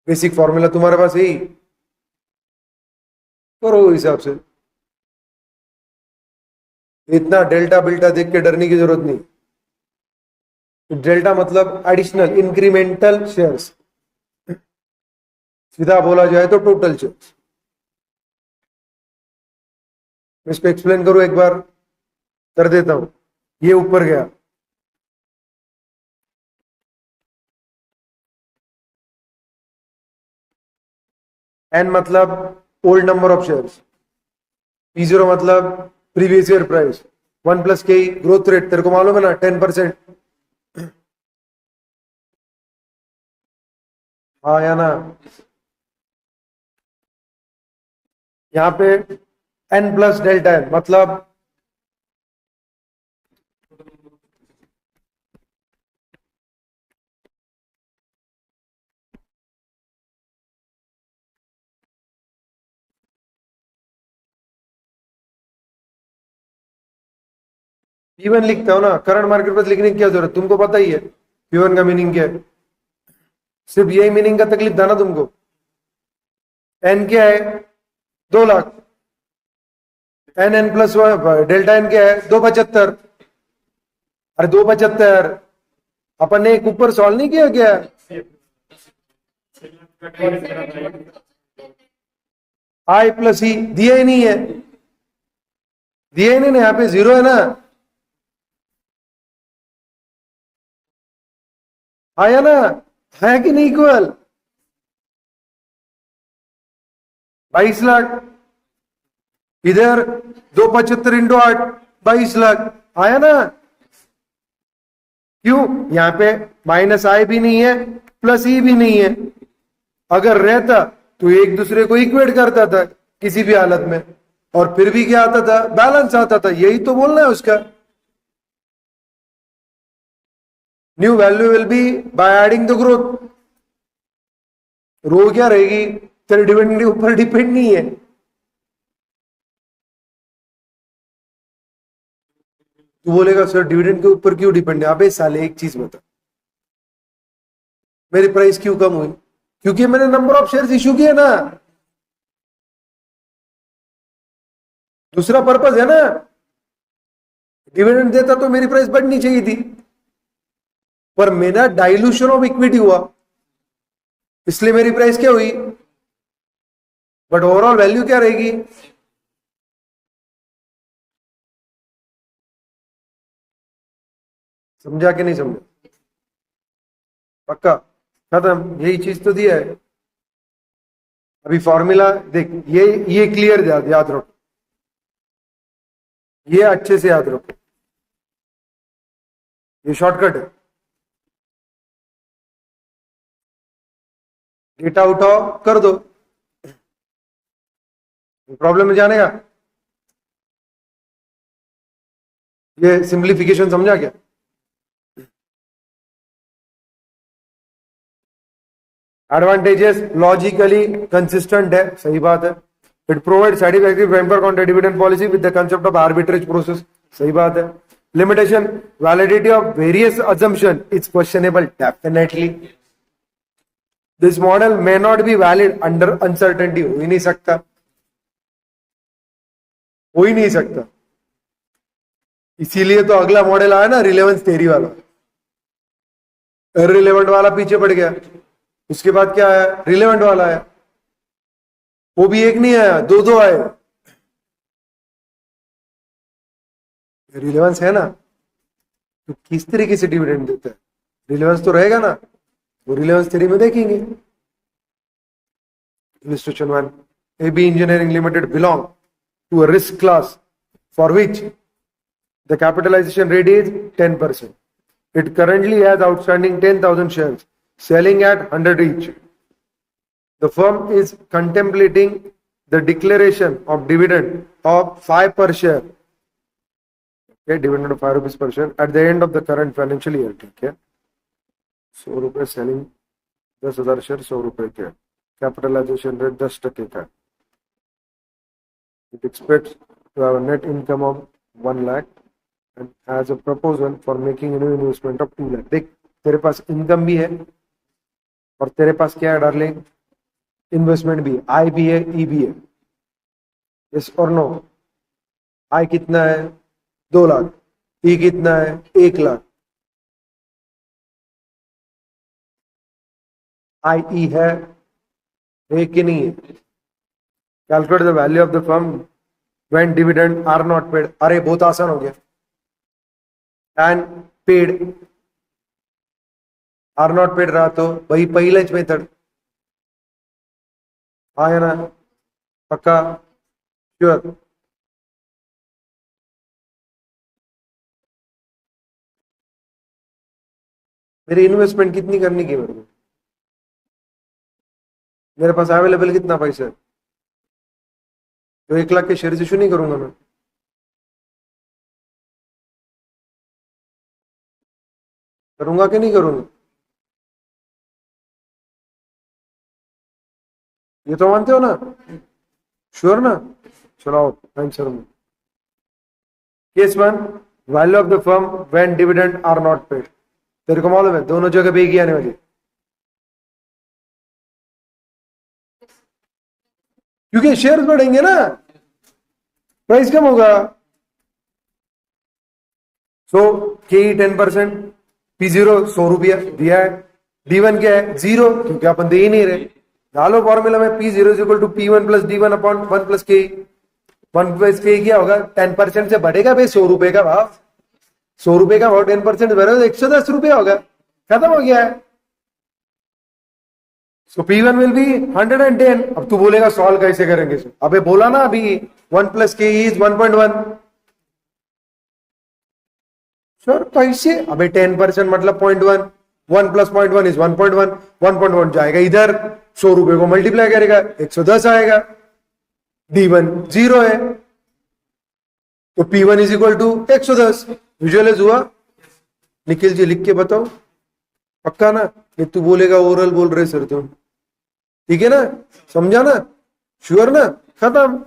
बेसिक फॉर्मूला तुम्हारे पास यही, करो हिसाब से। इतना डेल्टा बिल्टा देख के डरने की जरूरत नहीं। डेल्टा मतलब एडिशनल इंक्रीमेंटल शेयर्स, सीधा बोला जाए तो टोटल शेयर्स। इसको एक्सप्लेन करूं एक बार, कर देता हूं। ये ऊपर गया, एन मतलब old number of shares, P zero मतलब प्रीवियस ईयर प्राइस, 1 प्लस के ग्रोथ रेट तेरे को मालूम है ना, 10%। हाँ या ना? यहां पे एन प्लस डेल्टा एन मतलब P1 लिखता हो ना, करंट मार्केट प्राइस लिखने की क्या जरूरत? तुमको पता ही है P1 का मीनिंग क्या है। सिर्फ यही मीनिंग का तकलीफ था ना तुमको। एन क्या है? 2 lakh. N plus delta N क्या है? 275। अरे 275, अपन ने एक ऊपर सॉल्व नहीं किया क्या? आई प्लस ई दिया ही नहीं है, दिया ही नहीं ना, यहाँ पे जीरो है ना, आया ना? है कि नहीं इक्वल? 22 लाख, इधर 275 इंटू 8, 22 लाख, आया ना? क्यों? यहां पे माइनस आई भी नहीं है, प्लस ई भी नहीं है। अगर रहता तो एक दूसरे को इक्वेट करता था किसी भी हालत में, और फिर भी क्या आता था? बैलेंस आता था। यही तो बोलना है उसका। New value will be by adding the growth. Rho क्या रहेगी? तेरे डिविडेंड के ऊपर डिपेंड नहीं है। तू बोलेगा सर डिविडेंड के ऊपर क्यों डिपेंड है? अबे साले एक चीज बता, मेरी प्राइस क्यों कम हुई? क्योंकि मैंने नंबर ऑफ शेयर्स इशू किए ना, दूसरा पर्पस है ना। डिविडेंड देता तो मेरी प्राइस बढ़नी चाहिए थी। पर मेरा डाइल्यूशन ऑफ इक्विटी हुआ, इसलिए मेरी प्राइस क्या हुई, बट ओवरऑल वैल्यू क्या रहेगी। समझा कि नहीं समझा? पक्का? खत्म, यही चीज तो दिया है। अभी फॉर्मूला देख, ये क्लियर याद रखो, ये अच्छे से याद रखो, ये शॉर्टकट है। डेटा उठाओ, कर दो, प्रॉब्लम में जाने का। ये सिंप्लीफिकेशन समझा क्या? एडवांटेजेस लॉजिकली कंसिस्टेंट है, सही बात है। It provide satisfactory framework on dividend policy with the concept of arbitrage process, सही बात है। Limitation validity of various assumption is questionable, definitely. This model may not be valid under uncertainty, हो ही नहीं सकता, हो ही नहीं सकता। इसीलिए तो अगला मॉडल आया ना, रिलेवेंस थ्योरी वाला। इररिलेवेंट वाला पीछे पड़ गया, उसके बाद क्या आया, रिलेवेंट वाला आया। वो भी एक नहीं आया, दो दो आए। रिलेवेंस है ना, तो किस तरीके से डिविडेंड देता है, रिलेवेंस तो रहेगा ना, वो रिलेवेंस थ्योरी में देखेंगे। Illustration 1, AB Engineering Limited belong to a risk class for which the capitalization rate is 10%. It currently has outstanding 10,000 shares, selling at 100 each. The firm is contemplating the declaration of dividend of 5 per share. Okay, dividend of 5 rupees per share at the end of the current financial year. ठीक है, 100 रुपए selling, 10,000 share 100 रुपए के, capitalisation rate 10% का। It expects to have a net income of 1 lakh and has a proposal for making a new investment of 2 lakh. देख, तेरे पास income भी है और तेरे पास क्या है डार्लिंग, इन्वेस्टमेंट भी, आई भी है, ई भी है। यस और नो? आई कितना है, 2 लाख, ई कितना है, 1 लाख। आई ई है कि नहीं है? Calculate the value of the firm when dividend are not paid. अरे बहुत आसान हो गया, and paid are not paid रहा तो वही पहिलेच मेथड है ना, पक्का श्योर? मेरी इन्वेस्टमेंट कितनी करनी की मेरे को, मेरे पास अवेलेबल कितना पैसा है, तो 1 लाख के शेयर इशू नहीं करूंगा मैं। करूंगा कि नहीं करूंगा? ये तो मानते हो ना, श्योर ना? चलाओ आंसर में। Case 1, value of the firm when dividend are not paid. तेरे को मालूम है दोनों जगह पे ही आने वाली, क्योंकि शेयर्स बढ़ेंगे ना, प्राइस कम होगा। सो के 10%, P0 100 रुपया दिया है, D1 क्या है, 0, क्योंकि अपन दे ही नहीं रहे। डालो फॉर्मूला में P0 is equal to P1 plus D1 upon 1 plus K. 1 plus के क्या होगा, 10% से बढ़ेगा भाई, 100 रुपए का भाव, 100 रुपए का भाव 10% बढ़ेगा तो 110 रुपया होगा, खत्म हो गया है। सो P1 विल बी 110। अब तू बोलेगा सॉल्व कैसे करेंगे? अबे बोला ना अभी, 1 प्लस के इज 1.1। सर कैसे? अबे 10% मतलब 0.1, 1 प्लस 0.1 इज 1.1, 1.1 जाएगा इधर, 100 रुपए को मल्टीप्लाई करेगा, 110 आएगा। D1 0 है, तो P1 is equal to 110। Visualise हुआ? निखिल जी लिख के बताओ, पक्का ना? ये तू बोलेगा ओरल बोल रहे सर तुम, ठीक है ना, समझा ना, श्योर ना? खत्म।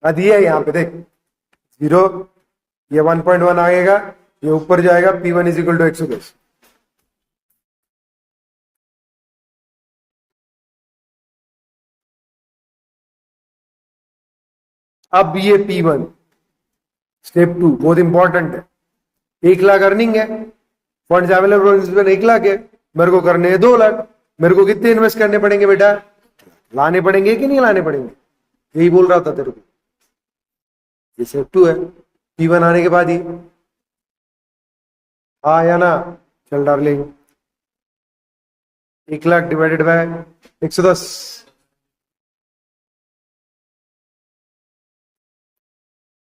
दिया है यहां पे देख, 0, ये 1.1 आएगा, ये ऊपर जाएगा, P1 इज इक्वल टू 110। अब ये P1 स्टेप 2 बहुत इंपॉर्टेंट है। 1 लाख अर्निंग है, फंड्स अवेलेबल 1 लाख है, मेरे को करने हैं 2 लाख, मेरे को कितने इन्वेस्ट करने पड़ेंगे बेटा? लाने पड़ेंगे कि नहीं लाने पड़ेंगे? यही बोल रहा था तेरे को। ये सेट 2 है, P1 आने के बाद ही। हाँ या ना? चल darling, 1 lakh divided by 110,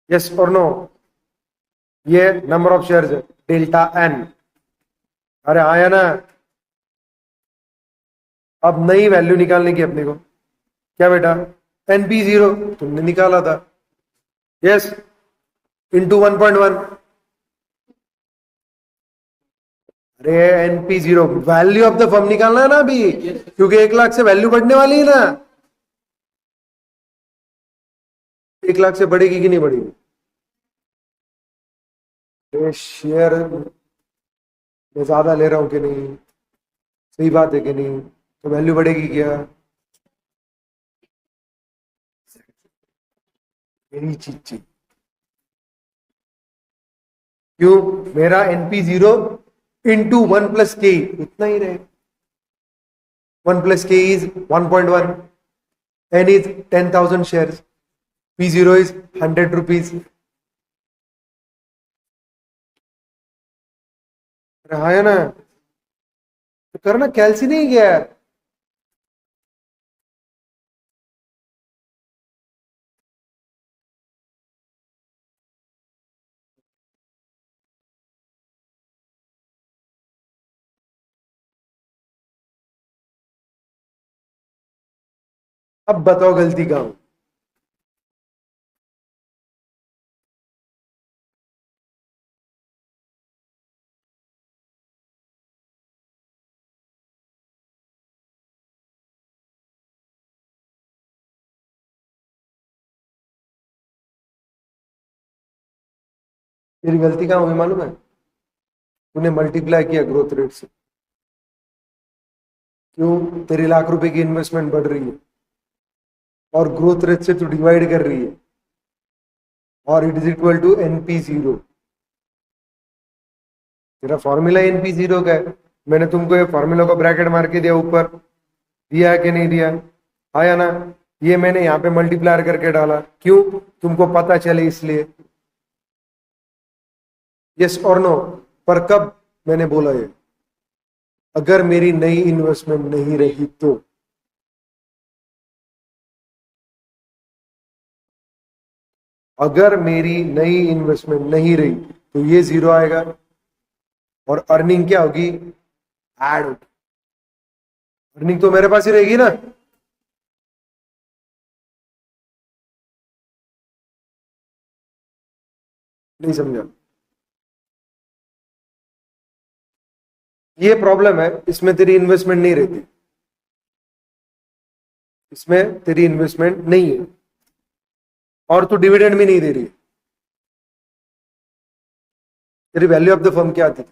yes और नो? ये नंबर ऑफ शेयर्स है, डेल्टा एन। अरे हाँ या ना? अब नई वैल्यू निकालने की अपने को, क्या बेटा? NP0 तुमने निकाला था, यस, इंटू 1.1। अरे NP0 value of the firm निकालना है ना अभी, क्योंकि 1 लाख से वैल्यू बढ़ने वाली है ना। 1 लाख से बढ़ेगी कि नहीं बढ़ेगी? शेयर मैं ज्यादा ले रहा हूं कि नहीं, सही बात है कि नहीं, तो वैल्यू बढ़ेगी क्या? यही चीज चाहिए। क्यों? मेरा NP0 इंटू 1+K इतना ही रहे। 1+K is 1.1, N is 10,000 share, P0 is 100 rupees. रहा है ना? तो करना कैलसी नहीं गया। अब बताओ गलती कहां? तेरी गलती कहां हुई मालूम है? तूने मल्टीप्लाई किया ग्रोथ रेट से। क्यों? तेरी ₹1,00,000 की इन्वेस्टमेंट बढ़ रही है और ग्रोथ रेट से तू डिवाइड कर रही है, और it is equal to NP0। तेरा फॉर्मूला NP0 का है। मैंने तुमको ये फॉर्मूला को ब्रैकेट मार के दिया ऊपर, दिया है कि नहीं दिया? आया ना? ये मैंने यहाँ पे मल्टीप्लायर करके डाला, क्यों? तुमको पता चले इसलिए। यस और नो? पर कब मैंने बोला ये? अगर मेरी नई इन्वेस्टमेंट नहीं रही तो। अगर मेरी नई इन्वेस्टमेंट नहीं रही तो ये 0 आएगा, और अर्निंग क्या होगी? ऐड होगी। अर्निंग तो मेरे पास ही रहेगी ना। नहीं समझा? ये प्रॉब्लम है, इसमें तेरी इन्वेस्टमेंट नहीं रहती, इसमें तेरी इन्वेस्टमेंट नहीं है, और तू डिविडेंड भी नहीं दे रही है। तेरी वैल्यू ऑफ द फर्म क्या आती थी?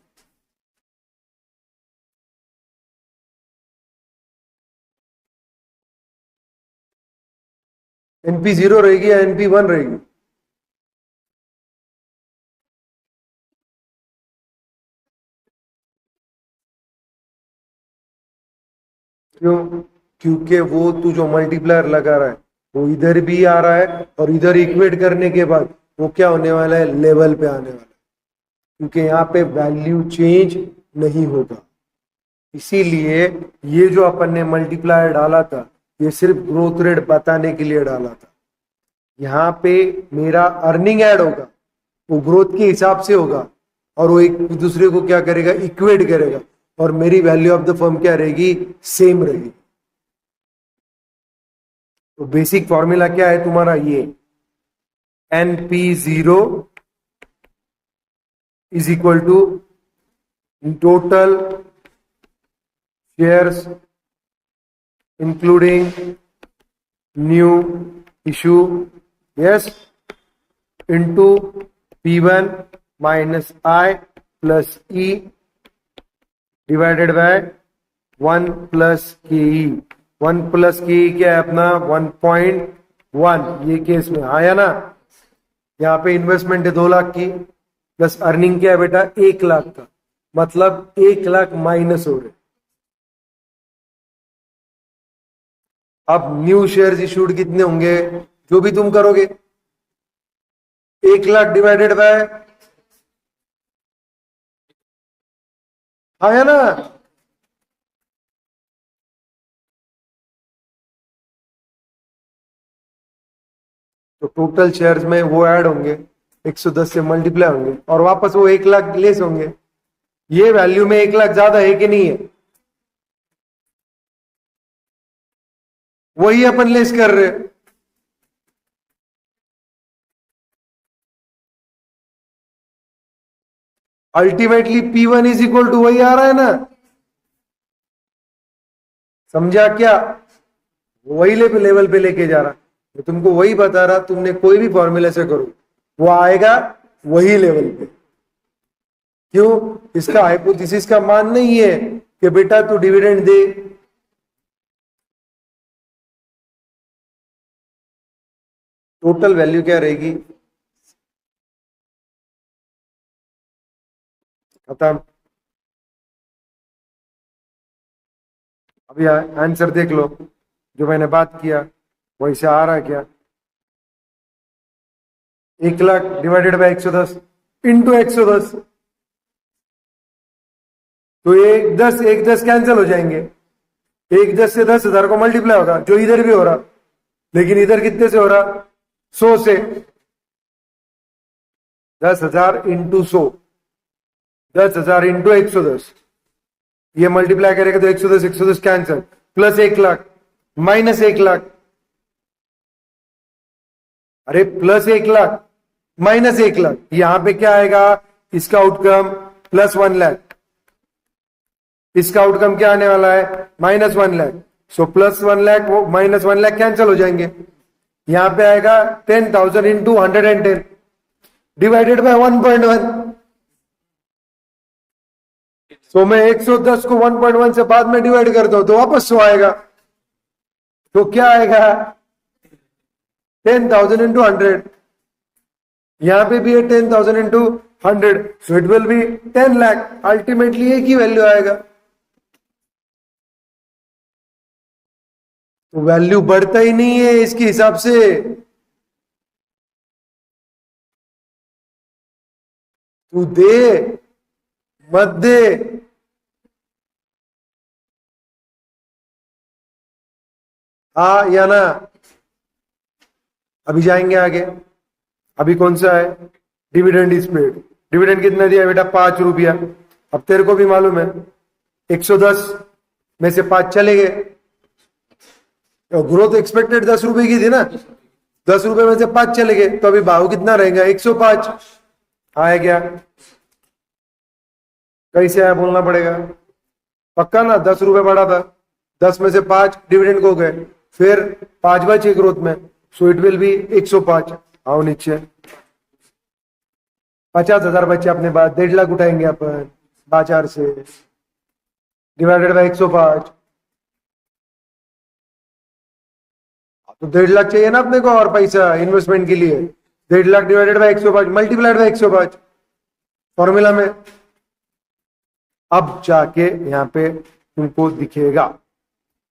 NP0 रहेगी या NP1 रहेगी? क्यों? क्योंकि वो तू जो मल्टीप्लायर लगा रहा है वो इधर भी आ रहा है, और इधर इक्वेट करने के बाद वो क्या होने वाला है? लेवल पे आने वाला है, क्योंकि यहाँ पे वैल्यू चेंज नहीं होगा। इसीलिए ये जो अपन ने मल्टीप्लायर डाला था, ये सिर्फ ग्रोथ रेट बताने के लिए डाला था। यहाँ पे मेरा अर्निंग ऐड होगा, वो ग्रोथ के हिसाब से होगा, और वो एक दूसरे को क्या करेगा? इक्वेट करेगा, और मेरी वैल्यू ऑफ द फर्म क्या रहेगी? सेम रहेगी। तो बेसिक फॉर्मूला क्या है तुम्हारा? ये NP0 is equal to total shares including new issue, yes, into P1 minus I plus E divided by 1+KE। 1+KE क्या है अपना? 1.1। ये केस में आया ना? यहाँ पे इन्वेस्टमेंट है 2 लाख की, प्लस अर्निंग क्या है बेटा? 1 लाख का। मतलब 1 लाख माइनस हो रहे। अब न्यू शेयर्स इशूड कितने होंगे जो भी तुम करोगे, 1 लाख डिवाइडेड बाय, आया ना। तो टोटल शेयर्स में वो ऐड होंगे, 110 से मल्टीप्लाई होंगे और वापस वो 1 लाख लेस होंगे। ये वैल्यू में 1 लाख ज्यादा है कि नहीं है? वही अपन लेस कर रहे हैं। Ultimately P1 is equal to वही आ रहा है ना, समझा क्या? वही लेवल पे लेके जा रहा, मैं तुमको वही बता रहा, तुमने कोई भी फॉर्मूले से करो वो आएगा वही लेवल पे। क्यों? इसका हाइपोथेसिस का मान नहीं है कि बेटा तू डिविडेंड दे। टोटल वैल्यू क्या रहेगी? खत्म। अभी आंसर देख लो, जो मैंने बात किया वैसे आ रहा है क्या? 1 लाख डिवाइडेड बाई 110 इंटू 110, तो 1 10 कैंसिल हो जाएंगे। 1 10 से 10,000 को मल्टीप्लाई होगा, जो इधर भी हो रहा, लेकिन इधर कितने से हो रहा? 100 से। 10,000 इंटू 100, 10,000 इंटू 110, ये मल्टीप्लाई करेगा तो 110 110 cancel, plus 1 lakh minus 1 lakh, अरे प्लस 1 लाख माइनस 1 लाख, यहां पे क्या आएगा? इसका आउटकम +1 लाख, इसका आउटकम क्या आने वाला है? -1 लाख। सो +1 लाख वो -1 लाख कैंसिल हो जाएंगे। यहां पे आएगा 10,000 इंटू 110 डिवाइडेड बाय 1.1। सो मैं 110 को 1.1 से बाद में डिवाइड करता हूं तो वापस 100 आएगा। तो क्या आएगा? 10,000 इंटू 100, यहां पे भी है 10,000 into 100, so it will B 10 lakh. Ultimately एक ही वैल्यू आएगा। तो वैल्यू बढ़ता ही नहीं है इसके हिसाब से। तू दे मत दे, हाँ या ना? अभी जाएंगे आगे। अभी कौन सा है? Dividend is paid. डिविडेंड कितना दिया बेटा? 5 रुपया। अब तेरे को भी मालूम है 110 में से 5 चले गए, तो ग्रोथ एक्सपेक्टेड 10 रुपए की थी ना, 10 रुपए में से 5 चले गए, तो अभी भाव कितना रहेगा? 105 आया क्या? कैसे आया बोलना पड़ेगा, पक्का ना? 10 रुपए बढ़ा था, 10 में से 5 डिविडेंड को गए, फिर 5 बचे ग्रोथ में, सो इट विल बी 105। आओ नीचे, 50,000 बचे अपने पास, 1.5 लाख उठाएंगे अपन बाजार से, डिवाइडेड बाई 105, तो 1.5 लाख चाहिए ना अपने को और पैसा इन्वेस्टमेंट के लिए। 1.5 lakh divided by 105 multiplied by 105 formula में। अब जाके यहां पे तुमको दिखेगा,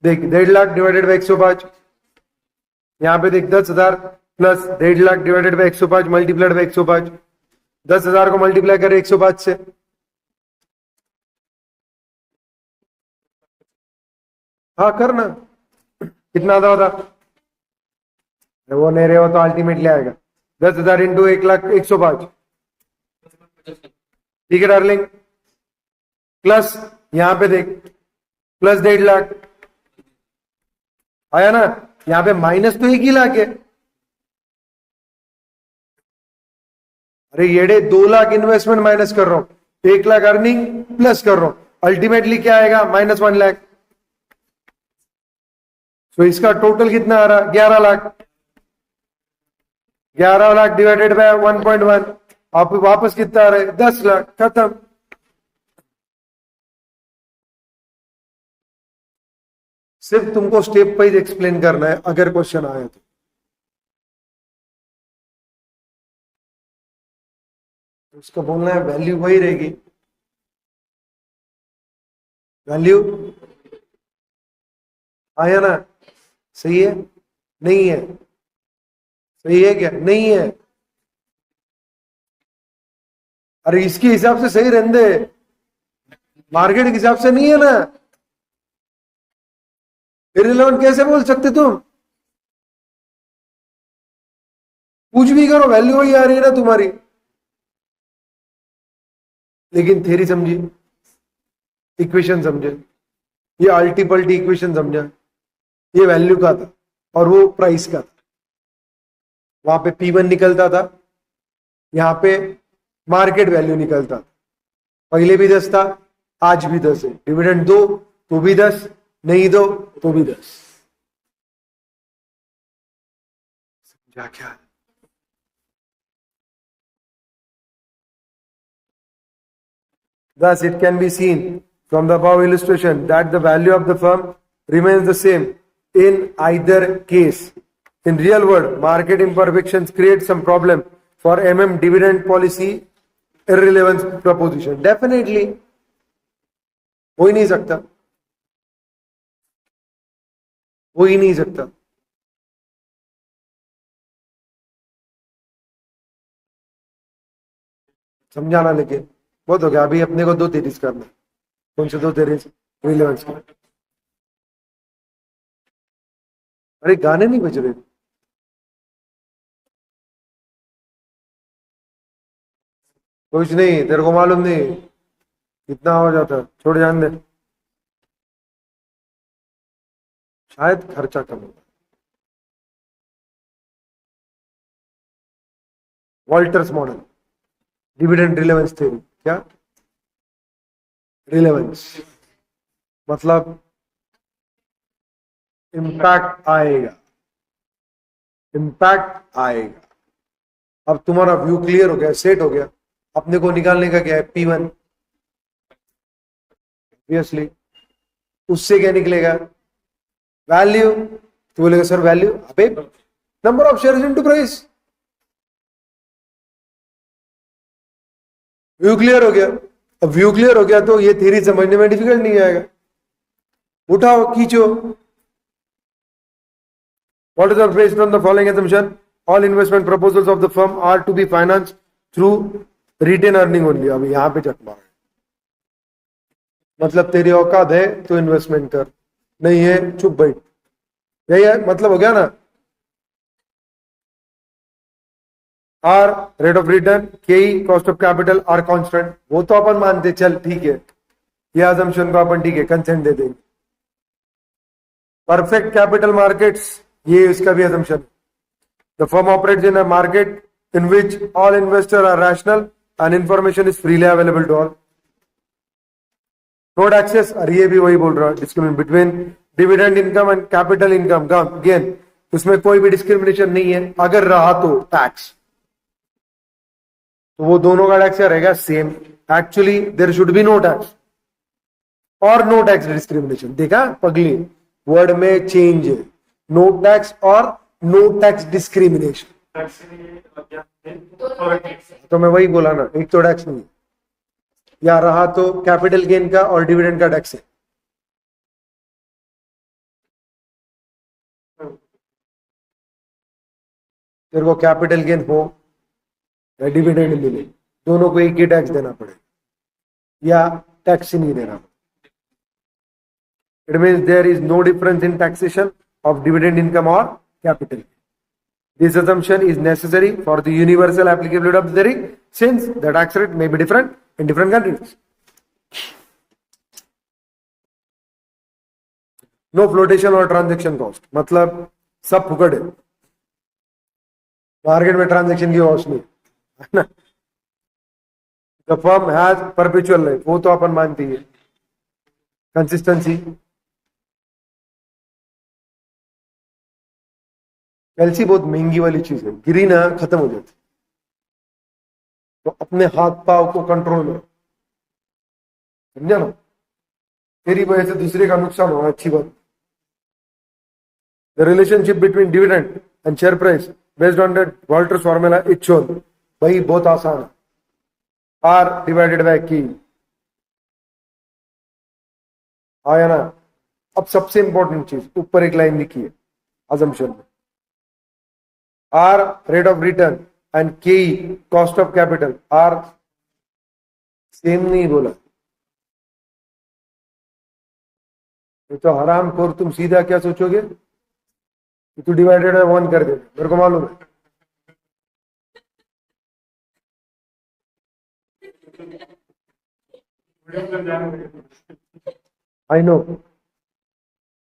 देख 1.5 लाख डिवाइडेड बाई 105, यहां पे देख 10,000 plus 1.5 lakh divided by 105 multiplied by 105, 10,000 को मल्टीप्लाई करे 105 से, हाँ करना, कितना आता होता? वो नहीं रहे हो तो अल्टीमेटली आएगा 10,000 इंटू 1 लाख 105, ठीक है डार्लिंग। प्लस यहां पे देख प्लस 1.5 लाख आया ना, यहां पे माइनस तो 1 ही लाख है। अरे येड़े 2 लाख इन्वेस्टमेंट माइनस कर रहा हूं, 1 लाख अर्निंग प्लस कर रहा हूं, अल्टीमेटली क्या आएगा? -1 लाख। तो इसका टोटल कितना आ रहा? 11 लाख। 11 लाख डिवाइडेड बाय 1.1, आप वापस कितना आ रहा है? 10 लाख। खत्म। सिर्फ तुमको स्टेप वाइज एक्सप्लेन करना है, अगर क्वेश्चन आए तो। उसको बोलना है वैल्यू वही रहेगी, वैल्यू आया ना? सही है? नहीं है? सही है क्या? नहीं है? अरे इसके हिसाब से सही रहने दे, मार्केट के हिसाब से नहीं है ना। इररिलेवेंट कैसे बोल सकते तुम? कुछ भी करो वैल्यू ही आ रही है ना तुम्हारी। लेकिन थ्योरी समझी, इक्वेशन समझे, ये अल्टी पल्टी इक्वेशन समझा, ये वैल्यू का था और वो प्राइस का था। वहां पे P1 निकलता था, यहां पे मार्केट वैल्यू निकलता था। पहले भी 10 था, आज भी 10 है। डिविडेंड दो तो भी 10, नहीं दो तो भी 10। समझा क्या? Thus, it can be seen from the above illustration that the value of the firm remains the same in either case. In real world, market imperfections create some problem for dividend policy irrelevance proposition. Definitely, हो ही नहीं सकता, हो ही नहीं सकता। समझाना लेके बहुत हो गया। अभी अपने को 2 थेरीज करना। कौन से 2 थेरीज? रिलेवेंस के। अरे गाने नहीं बज रहे? कुछ नहीं, तेरे को मालूम नहीं कितना हो जाता, छोड़ जान दे। शायद खर्चा कम होगा। Walter's model, dividend relevance theory. क्या रिलेवेंस मतलब? इम्पैक्ट आएगा, इम्पैक्ट आएगा। अब तुम्हारा व्यू क्लियर हो गया, सेट हो गया। अपने को निकालने का क्या है? P1। ऑब्वियसली उससे क्या निकलेगा? वैल्यू। तो बोलेगा सर वैल्यू, अबे number of shares into price. View clear हो गया। अब व्यू क्लियर हो गया तो ये थ्योरी समझने में डिफिकल्ट नहीं आएगा। उठाओ, खींचो। What is our based on the following assumption? All investment proposals of the firm are to be financed through retained earning only. अब यहां पे चक मार, मतलब तेरी औकात है तो इन्वेस्टमेंट कर, नहीं है चुप बैठ। यही है मतलब, हो गया ना। आर रेट ऑफ रिटर्न, के cost of capital are constant. वो तो अपन मानते, चल ठीक है, ये assumption को अपन ठीक है कंसेंट दे देंगे। परफेक्ट कैपिटल मार्केट्स, ये इसका भी assumption। The firm operates in a market in which all investors are rational and information is freely available to all. Node access, और ये भी वही बोल रहा है, discrimination between dividend income and capital income। Again, उसमें कोई भी डिस्क्रिमिनेशन नहीं है। अगर रहा तो टैक्स, तो वो दोनों का टैक्स रहेगा same. Actually there should be no tax और नो टैक्स डिस्क्रिमिनेशन। देखा पगली, वर्ड में चेंज है, नो टैक्स और नो टैक्स डिस्क्रिमिनेशन। तो मैं वही बोला ना, एक तो टैक्स नहीं, या रहा तो कैपिटल गेन का और डिविडेंड का टैक्स है। तेरे को कैपिटल गेन हो या डिविडेंड मिले, दोनों को एक ही टैक्स देना पड़ेगा या टैक्स नहीं देना पड़ेगा। It means there is no difference in taxation of dividend income or capital. This assumption is necessary for the universal applicability of the theory, since the tax rate may be different in different countries. No flotation or transaction cost, मतलब सब फुकट है, market में transaction की cost नहीं है ना। The firm has perpetual life, वो तो अपन मानती है। कंसिस्टेंसी, एलसी बहुत महंगी वाली चीज है, गिरी ना खत्म हो जाती। तो अपने हाथ पाव को कंट्रोल में, समझा ना। तेरी वजह से दूसरे का नुकसान होगा, अच्छी बात। The relationship between dividend and share price based on the Walter's formula is shown. भाई बहुत आसान है, आर डिवाइडेड बाय की। आया ना। अब सबसे इंपॉर्टेंट चीज, ऊपर एक लाइन लिखी है assumption में, R rate of return and K cost of capital are same नहीं बोला। ये तो हराम खोर, तुम सीधा क्या सोचोगे कि तू डिवाइडेड बाय 1 कर दे, मेरे को मालूम है। आई नो,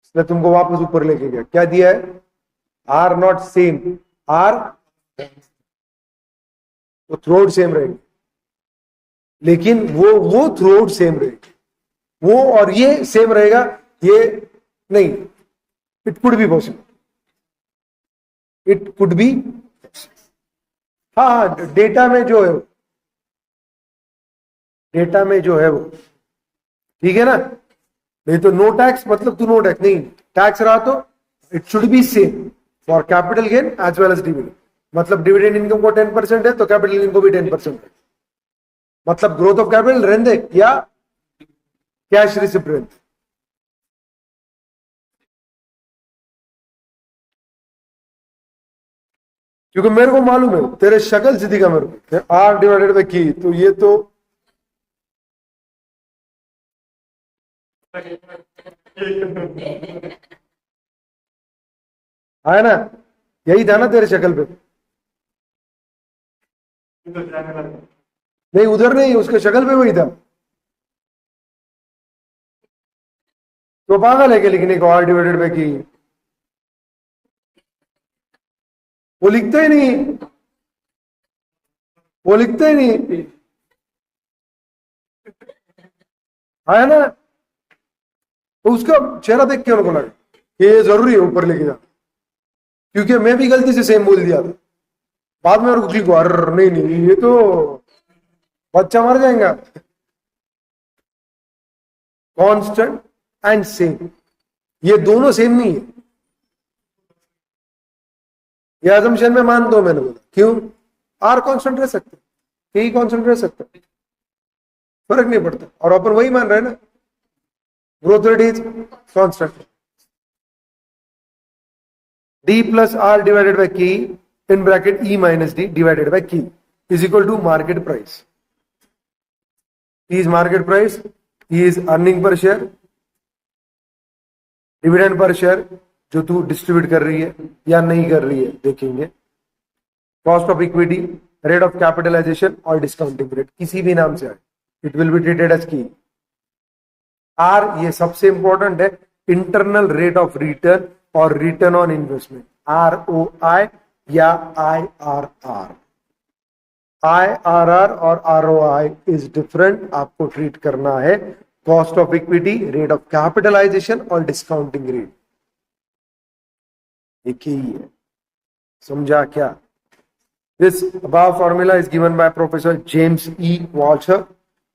इसलिए तुमको वापस ऊपर लेके गया। क्या दिया है? आर नॉट सेम, आर तो थ्रोड सेम रहेगी, लेकिन वो थ्रोड सेम रहेगी, वो और ये सेम रहेगा, ये नहीं। It could be possible, it could be. हाँ हाँ, डेटा में जो है, डेटा में जो है वो ठीक है ना। नहीं तो नो टैक्स मतलब तू नो टैक्स नहीं, टैक्स रहा तो it should be same for capital gain as well as dividend. मतलब डिविडेंड इनकम को 10% है तो कैपिटल इनकम को भी 10% है। मतलब ग्रोथ ऑफ कैपिटल रहने दे या कैश रिसिप्ट रहने। क्योंकि मेरे को मालूम है, तेरे शक्ल से दिखा मेरे को आर डिवाइडेड बाय की, तो ये तो है ना, यही था ना तेरे शक्ल पे। नहीं उधर नहीं, उसके शक्ल पे वही था। तो पागल है क्या लिखने को आर डिवाइडेड बाय की? वो लिखते ही नहीं, वो लिखते ही नहीं, है ना। तो उसका चेहरा देख के उनको लगा कि ये जरूरी है ऊपर लेके जा, क्योंकि मैं भी गलती से सेम बोल दिया था। बाद में और को अर नहीं नहीं, ये तो बच्चा मर जाएगा। कांस्टेंट एंड सेम, ये दोनों सेम नहीं है। ये assumption में मान दो, मैंने बोला क्यों, आर कांस्टेंट रह सकते, के कांस्टेंट रह सकता, फर्क नहीं पड़ता। और अपन वही मान रहे हैं ना, growth rate is constant. D plus R divided by K in bracket E minus D divided by Q is equal to market price. P is market price, E is earning per share, dividend per share जो तू distribute कर रही है या नहीं कर रही है देखेंगे, cost of equity, rate of capitalization और डिस्काउंटिंग रेट, किसी भी नाम से आए it will be treated as K. R ये सबसे इंपॉर्टेंट है, इंटरनल रेट ऑफ रिटर्न और रिटर्न ऑन इन्वेस्टमेंट, ROI या IRR। IRR और ROI इज डिफरेंट, आपको ट्रीट करना है cost of equity, rate of capitalization और डिस्काउंटिंग रेट, एक ही है। समझा क्या? This above formula is given by Professor James E. Walcher,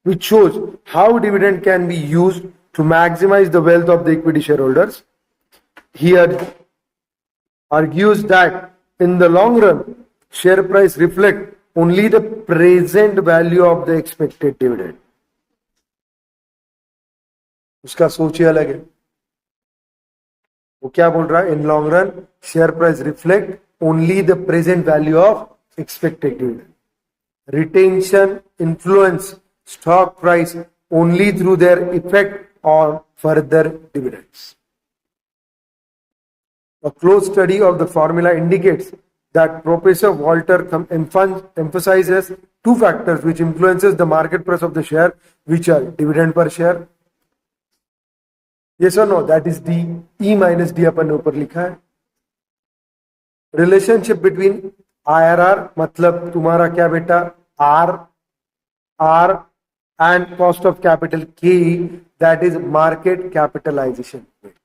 which shows how dividend can be used to maximize the wealth of the equity shareholders. He argues that in the long run, share price reflect only the present value of the expected dividend. उसका सोच ही अलग है। वो क्या बोल रहा है? In long run share price reflect only the present value of expected dividend, retention influence stock price only through their effect on further dividends. A close study of the formula indicates that Professor Walter emphasizes two factors which influences the market price of the share, which are dividend per share. Yes or no? That is D. E minus D अपन ने ऊपर लिखा है। Relationship between IRR मतलब तुम्हारा क्या बेटा, R and cost of capital K, that is market capitalization rate.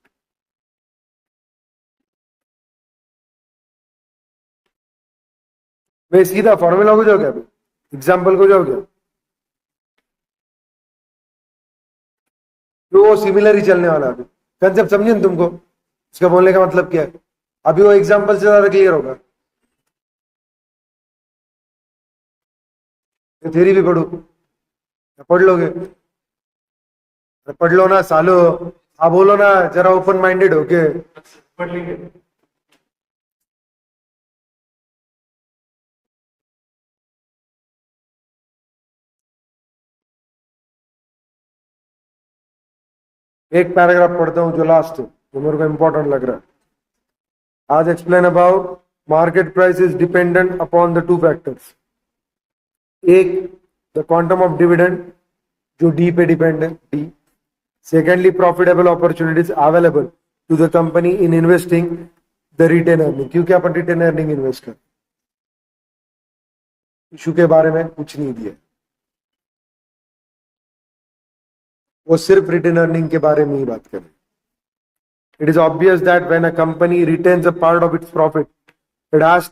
मैं सीधा फॉर्मूला को जाओगे, अभी एग्जाम्पल को जाओगे तो वो सिमिलर ही चलने वाला। अभी कंसेप्ट समझे ना तुमको, इसका बोलने का मतलब क्या है? अभी वो एग्जाम्पल से ज्यादा क्लियर होगा। थ्योरी भी पढ़ो, पढ़ लोगे, पढ़ लो ना सालो, आप बोलो ना जरा ओपन माइंडेड होके पढ़ लेंगे। एक पैराग्राफ पढ़ता हूँ जो लास्ट है, जो मेरे को इंपॉर्टेंट लग रहा है। आज explain about market price is dependent upon the two factors. एक, द क्वांटम ऑफ डिविडेंड, जो डी पे डिपेंड है, D. Secondly, profitable opportunities available to the company in investing the retain earning, क्योंकि अपन रिटेन अर्निंग इन्वेस्ट कर, issue के बारे में कुछ नहीं दिया, वो सिर्फ रिटेन अर्निंग के बारे में ही बात करें। It is obvious that when a company retains a part of its profit, it has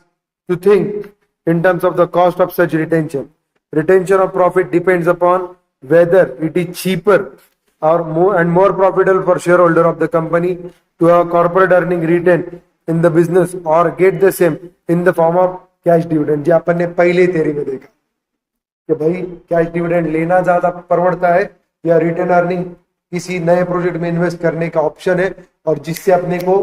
to think in terms of the cost of such retention. Retention of profit depends upon whether it is cheaper or more profitable for shareholder of the company to have corporate earning retained in the business or get the same in the form of cash dividend। जो अपन ने पहले theory में देखा कि भाई cash dividend लेना ज्यादा परवड़ता है या रिटर्न अर्निंग किसी नए प्रोजेक्ट में इन्वेस्ट करने का ऑप्शन है, और जिससे अपने को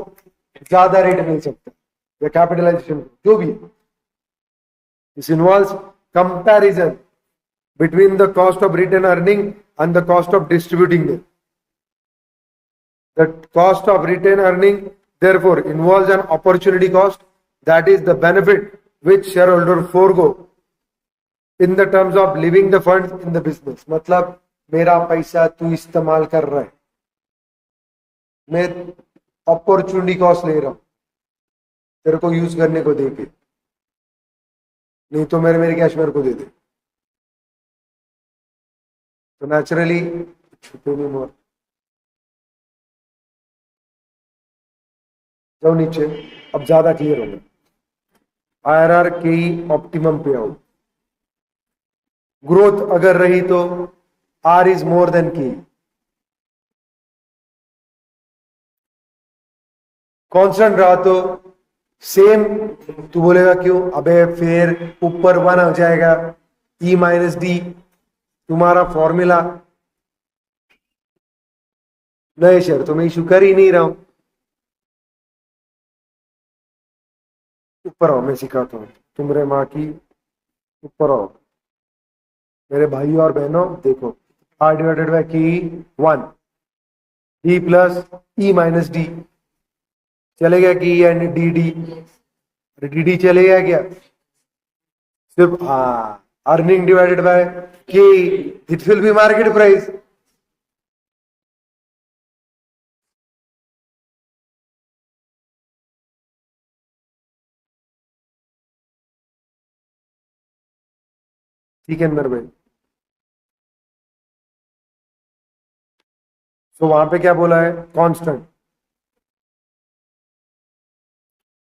ज्यादा रेट मिल सकता है या कैपिटलाइजेशन जो भी। This involves comparison between the cost of return earning and the cost of distributing them. The cost of return earning therefore involves an opportunity cost, that is the benefit which shareholder forego in the terms of leaving the funds in the business। मतलब मेरा पैसा तू इस्तेमाल कर रहा है, मैं opportunity cost ले रहा हूं तेरे को यूज करने को दे के, नहीं तो मेरे कैश मेरे को दे दे। तो नेचुरली छुपे नहीं मोर जाओ नीचे, अब ज्यादा क्लियर होगा। आईआरआर के ऑप्टिमम पे आउट, ग्रोथ अगर रही तो आर इज मोर देन के। कांस्टेंट रहा तो सेम, तू बोलेगा क्यों, अबे फिर ऊपर 1 हो जाएगा, ई माइनस डी तुम्हारा फॉर्मूला। नए शेयर तो मैं इशू कर ही नहीं रहा हूं, ऊपर आओ, मैं सिखाता हूं तुमरे माँ की, ऊपर आओ मेरे भाई और बहनों। देखो आर डिवाइडेड बाय की 1, D plus E minus D, चलेगा कि and D D, D D चलेगा क्या, सिर्फ अर्निंग डिवाइडेड बाय के, it will B market price. ठीक है अंदर भाई। तो वहां पे क्या बोला है, कांस्टेंट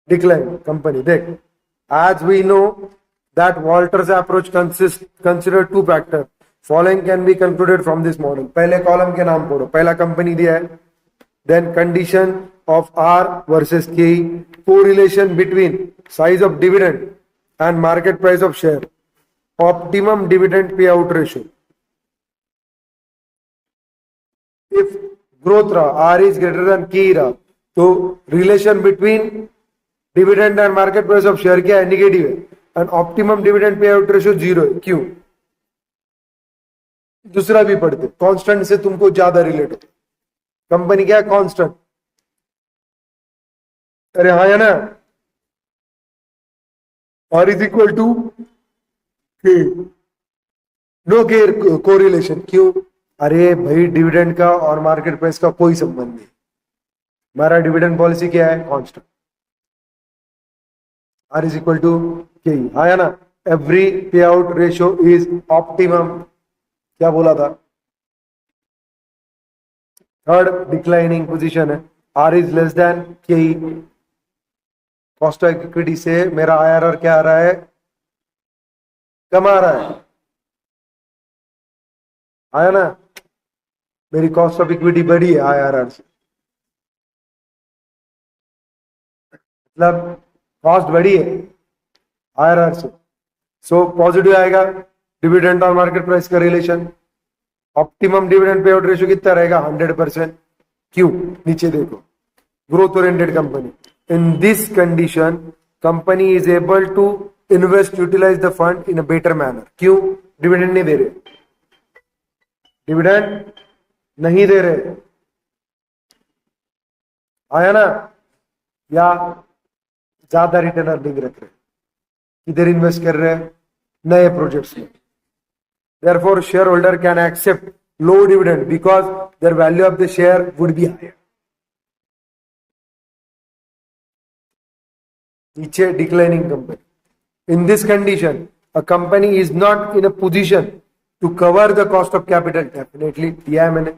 डिक्लाइन कंपनी। देख, as we know that Walter's approach consider two factors, following can be concluded from this model। पहले कॉलम के नाम पढ़ो, पहला कंपनी दिया है, then condition of R versus K, correlation between size of dividend and market price of share, optimum dividend payout ratio। if growth रहा, R is greater than K रहा, तो relation between dividend and market price of share क्या है, negative है, and optimum dividend pay out ratio 0 है। क्यों, दूसरा भी पढ़ते, कांस्टेंट से तुमको ज्यादा रिलेट होता, कंपनी क्या है, कांस्टेंट। अरे हाँ है ना, आर इज इक्वल टू के, नो के कोरिलेशन। क्यों, अरे भाई डिविडेंड का और मार्केट प्राइस का कोई संबंध नहीं, हमारा डिविडेंड पॉलिसी क्या है, constant. R is equal to K, आया ना। एवरी पे आउट रेशियो इज ऑप्टिमम, क्या बोला था, थर्ड डिक्लाइनिंग पोजीशन है, R is less than K। Cost of equity से मेरा IRR क्या आ रहा है, कम आ रहा है, आया ना। मेरी कॉस्ट ऑफ इक्विटी बढ़ी है IRR से, मतलब कॉस्ट बढ़ी है IRR से, सो पॉजिटिव आएगा डिविडेंड और मार्केट प्राइस का relation. Optimum dividend pay out ratio कितना रहेगा? 100%। क्यों? नीचे देखो, growth oriented company, in this condition company is able to invest utilize the fund in a better manner. क्यों? डिविडेंड नहीं दे रहे, डिविडेंड नहीं दे रहे, आया ना? या ज्यादा रिटर्न अर्निंग रख रहे, इधर इन्वेस्ट कर रहे हैं नए प्रोजेक्ट्स में। Therefore, shareholder can accept low dividend because their value of the share would be higher. नीचे declining company. In this condition, a company is not in a position to cover the cost of capital. Definitely दिया है मैंने.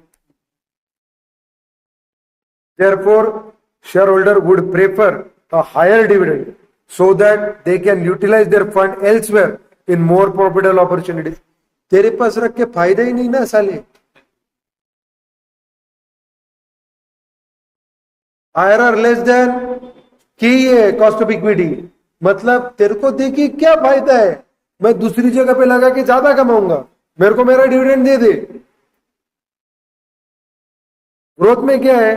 Therefore, shareholder would prefer a higher dividend so that they can utilize their fund elsewhere in more profitable opportunities. तेरे पास रख के फायदा ही नहीं ना साले। IRR लेस देन की है कॉस्ट ऑफ इक्विटी, मतलब तेरे को देखिए क्या फायदा है, मैं दूसरी जगह पे लगा के ज्यादा कमाऊंगा, मेरे को मेरा डिविडेंड दे दे। ग्रोथ में क्या है?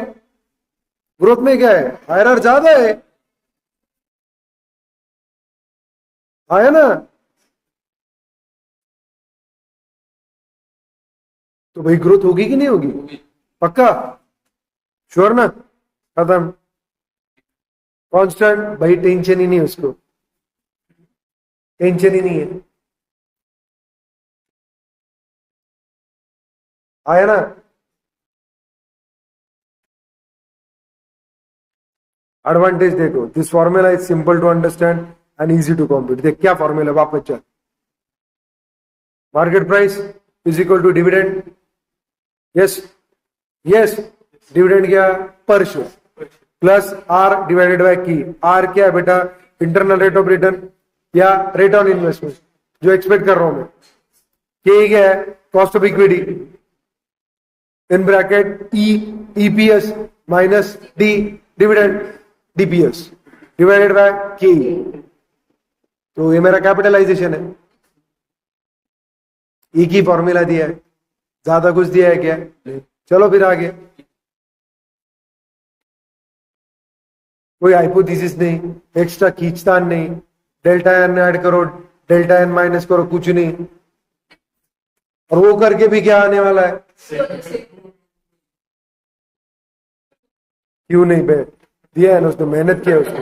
ग्रोथ में क्या है? IRR ज्यादा है, आया ना? तो भाई ग्रोथ होगी कि नहीं होगी? पक्का? श्योर ना? खत्म, कांस्टेंट भाई, टेंशन ही नहीं उसको, टेंशन ही नहीं है, आया ना? एडवांटेज देखो, this formula is simple to understand and easy to compute. देख क्या फॉर्मूला, वापस चल, market price is equal to dividend, yes yes, dividend क्या? Per share, plus R divided by K. R क्या है बेटा? इंटरनल रेट ऑफ रिटर्न या rate on investment, जो एक्सपेक्ट कर रहा हूं मैं। के क्या है? Cost of equity, in bracket E, EPS minus D, dividend DPS divided bye के। तो ये मेरा कैपिटलाइजेशन है, एक ही फॉर्मूला दिया है, ज्यादा कुछ दिया है क्या? चलो फिर आगे, कोई हाइपोथेसिस नहीं, एक्स्ट्रा खींचतान नहीं, डेल्टा एन ऐड करो, डेल्टा एन माइनस करो, कुछ नहीं। और वो करके भी क्या आने वाला है? क्यों नहीं बे? दिया है ना उसने, मेहनत किया उसने।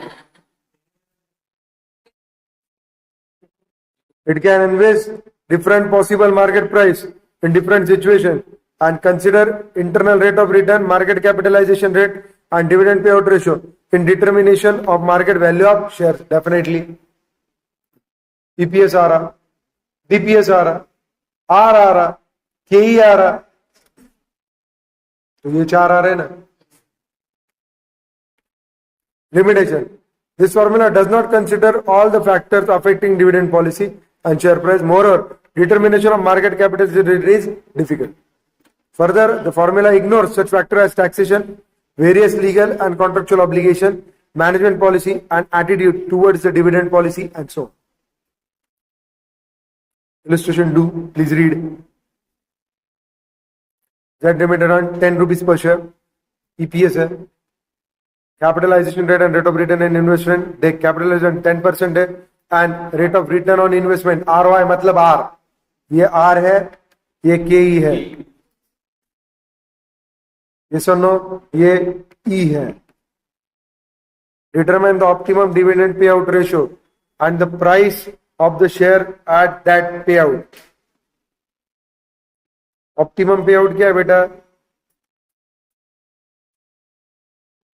It can invest different possible market price in different situation and consider internal rate of return, market capitalization rate and dividend payout ratio in determination of market value of shares. Definitely EPS आ रहा, DPS आ रहा, R आ रहा, KE आ रहा, तो ये चार आ रहे ना। Limitation: this formula does not consider all the factors affecting dividend policy and share price. Moreover, determination of market capitalization is difficult. Further, the formula ignores such factors as taxation, various legal and contractual obligation, management policy and attitude towards the dividend policy and so on. Illustration 2, please read. Z Limited around 10 rupees per share, EPS है, capitalization rate and rate of return on investment, they capitalization 10% है, and rate of return on investment ROI मतलब R, ये R है, ये KE है, ये सुनो, ये E है। Determine the optimum dividend payout ratio and the price of the share at that payout. Optimum payout क्या है बेटा?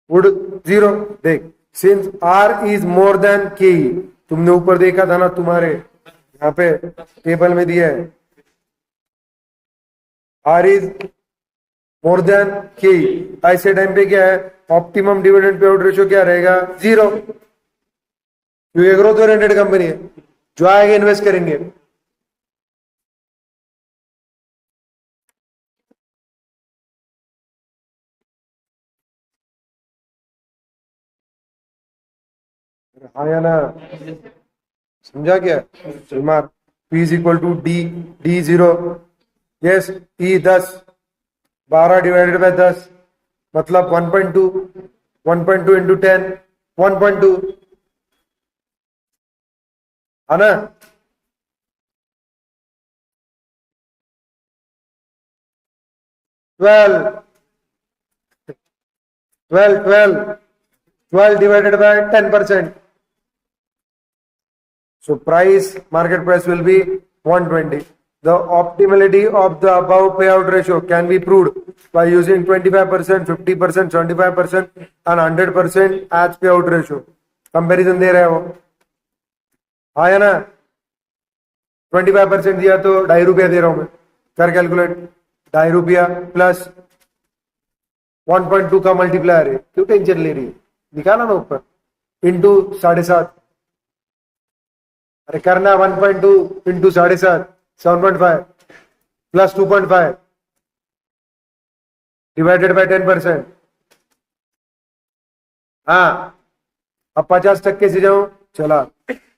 would 0, देख, since R is more than KE, तुमने ऊपर देखा था ना, तुम्हारे यहाँ पे टेबल में दिया है, R is more than KE, ऐसे टाइम पे क्या है? Optimum dividend pay out ratio क्या रहेगा? 0, क्योंकि ग्रोथ ओरिएंटेड कंपनी है, जो आएगा इन्वेस्ट करेंगे। आया ना? समझा क्या? चल मार, P is equal to D, D 0, yes E 10, 12 divided by 10 मतलब 1.2, 1.2 इंटू 10, 1.2 है ना। 12, 12, 12, 12 divided by 10%. So price, market price will be 120. The optimality of the above payout ratio can be proved by using 25%, 50%, 75% and 100% as payout ratio. Comparison दे रहे हैं वो, आया ना। 25% दिया तो ₹2.5 दे रहा हूं मैं, कर कैलकुलेट। ₹2.5 प्लस 1.2 का मल्टीप्लायर है, क्यों टेंशन ले रही है, निकाला ना ऊपर, इंटू 7.5। अरे करना 1.2 इंटू 7.5, 7.5 प्लस 2.5 डिवाइडेड बाय 10%। हाँ, अब 50% से जाऊं, चला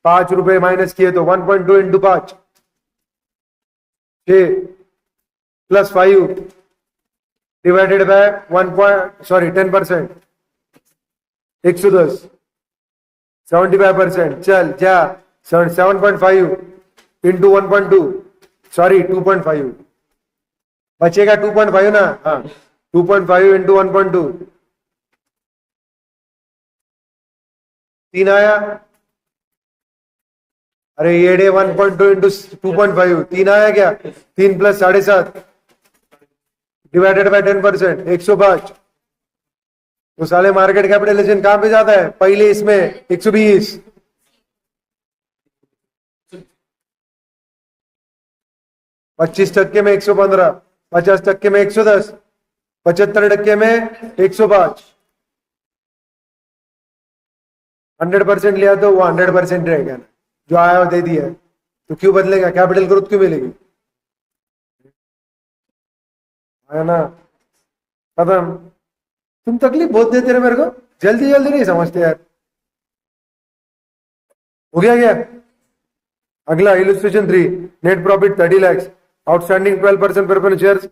₹5 माइनस किए तो 1.2 इंटू 5, 6 प्लस 5 डिवाइडेड बाय 10%, 110, 75%। चल जा 7.5 इंटू 1.2, सॉरी 2.5 बचेगा 2.5 ना। हाँ, 2.5 इंटू 1.2 3 आया। अरे ये डे 1.2 इंटू 2.5 3 आया क्या, 3 प्लस 7.5 डिवाइडेड बाय 10%, 105। तो साले मार्केट कैपिटलाइजेशन कहां पे जाता है, पहले इसमें 120, 25% में 115, 50% में 110, 75% में 105। 100% लिया तो वो 100% रहेगा ना, जो आया वो दे दिया, तो क्यों बदलेगा, कैपिटल ग्रोथ क्यों मिलेगी, है ना। खत्म। तुम तकलीफ बहुत देते रहे मेरे को, जल्दी जल्दी नहीं समझते यार। हो गया क्या, अगला illustration 3, net profit 30 lakhs, outstanding 12% preference shares,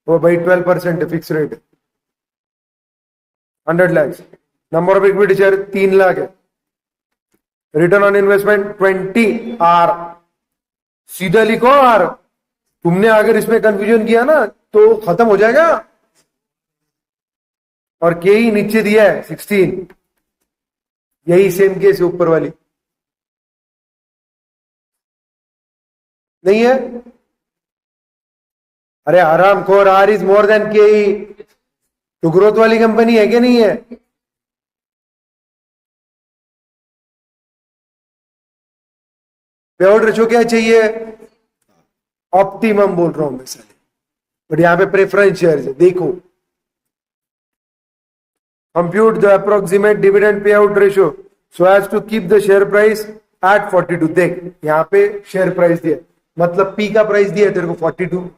वो भाई 12% fix rate, 100 lakhs। Number of equity share 3 lakh है। रिटर्न ऑन इन्वेस्टमेंट 20 आर, सीधा लिखो आर। तुमने अगर इसमें कंफ्यूजन किया ना तो खत्म हो जाएगा। और के ही नीचे दिया है 16, यही सेम केस है ऊपर वाली, नहीं है। अरे आराम खोर, आर इज मोर देन के ही, तो ग्रोथ वाली कंपनी है कि नहीं है। पेआउट रेशियो क्या चाहिए, ऑप्टिमम बोल रहा हूं मैं साले, बट यहां पे प्रेफरेंस शेयर है, देखो। Compute the approximate dividend pay out ratio so as to keep the share price at 42। देख यहां पे शेयर प्राइस दिया, मतलब पी का प्राइस दिया तेरे को 42,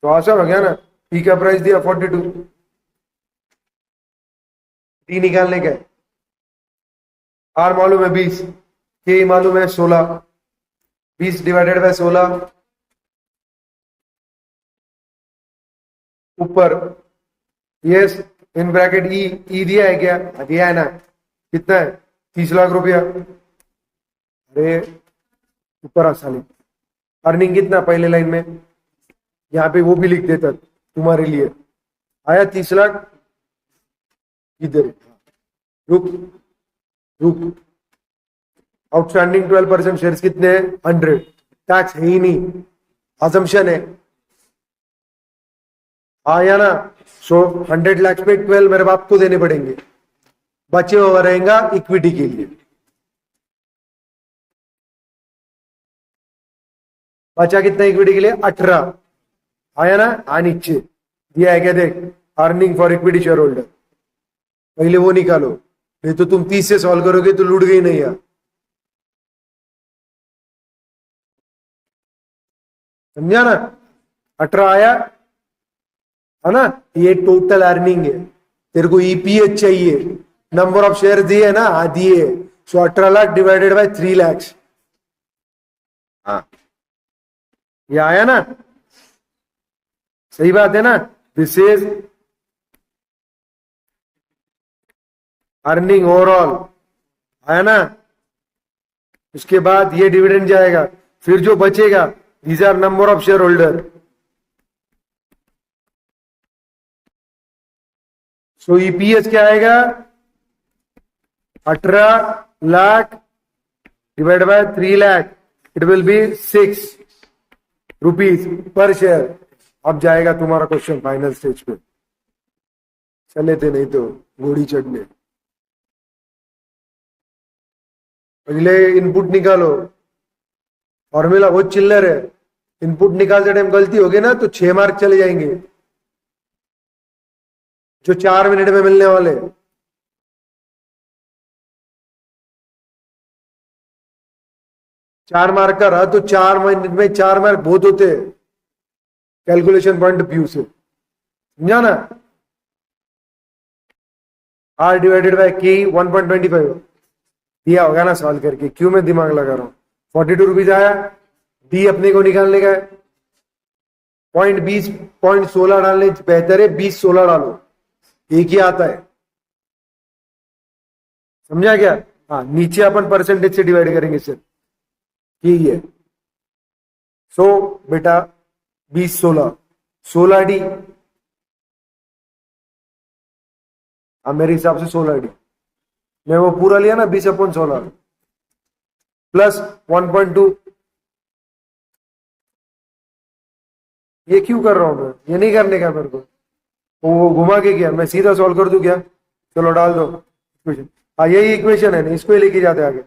तो आसान हो गया ना, पी का प्राइस दिया 42, डी निकालने का है। आर मालूम है 20, के मालूम है 16, 20 डिवाइडेड बाय 16 ऊपर, यस इन ब्रैकेट ई दिया है क्या, दिया है ना, कितना है 30 लाख रुपया। अरे ऊपर आसानी, अर्निंग कितना पहले लाइन में, यहां पे वो भी लिख देता तुम्हारे लिए, आया 30 लाख। इधर रुक रुक, आउटस्टैंडिंग 12% शेयर्स कितने हैं, 100, टैक्स है ही नहीं, अजम्पशन है, आया ना। सो 100 लाख पे 12 मेरे बाप को देने पड़ेंगे, बचे हुआ रहेगा इक्विटी के लिए। बचा कितना इक्विटी के लिए, 18, आया ना। आ नीचे दिया है क्या, देख earning for equity share holder, पहले वो निकालो, नहीं तो तुम 30 से सॉल्व करोगे तो लूट गई नहीं यार। समझा ना, 18 आया है ना, ये टोटल अर्निंग है। तेरे को ईपीएच चाहिए, नंबर ऑफ शेयर दिए ना, हाँ दिए, सो 18 लाख डिवाइडेड बाय 3 lakhs, हाँ ये आया ना, सही बात है ना। दिस इज अर्निंग ओवरऑल, आया ना। उसके बाद ये डिविडेंड जाएगा, फिर जो बचेगा these are number of share holder. So EPS क्या आएगा, 18 lakh divide by 3 lakh, it will be 6 rupees per share. अब जाएगा तुम्हारा क्वेश्चन फाइनल स्टेज पे, चले थे नहीं तो घोड़ी चढ़ने। पहले इनपुट निकालो, फॉर्मूला बहुत चिल्लर है। इनपुट निकालते टाइम गलती होगी ना तो 6 मार्क चले जाएंगे, जो 4 मिनट में मिलने वाले। चार मार्क का रहा तो 4 मिनट में 4 मार्क बहुत होते हैं कैलकुलेशन पॉइंट ऑफ व्यू से, समझा ना। आर डिवाइडेड बाय की 1.25 दिया होगा ना सॉल्व करके, क्यों मैं दिमाग लगा रहा हूं। 42 रुपीज आया, डी अपने को निकालने का है। 0.16 डालने बेहतर है, 20-16 डालो, एक ही आता है, समझा क्या। हाँ, नीचे अपन परसेंटेज से डिवाइड करेंगे सर, यही है। सो बेटा 20-16 डी, अब मेरे हिसाब से 16 डी, मैं वो पूरा लिया ना 20/16 प्लस 1.2। ये क्यों कर रहा हूं मैं, ये नहीं करने का मेरे को, वो घुमा के किया, मैं सीधा सॉल्व कर दूं क्या। चलो डाल दो इक्वेशन, हाँ यही इक्वेशन है ना, इसको ही लेके जाते आगे।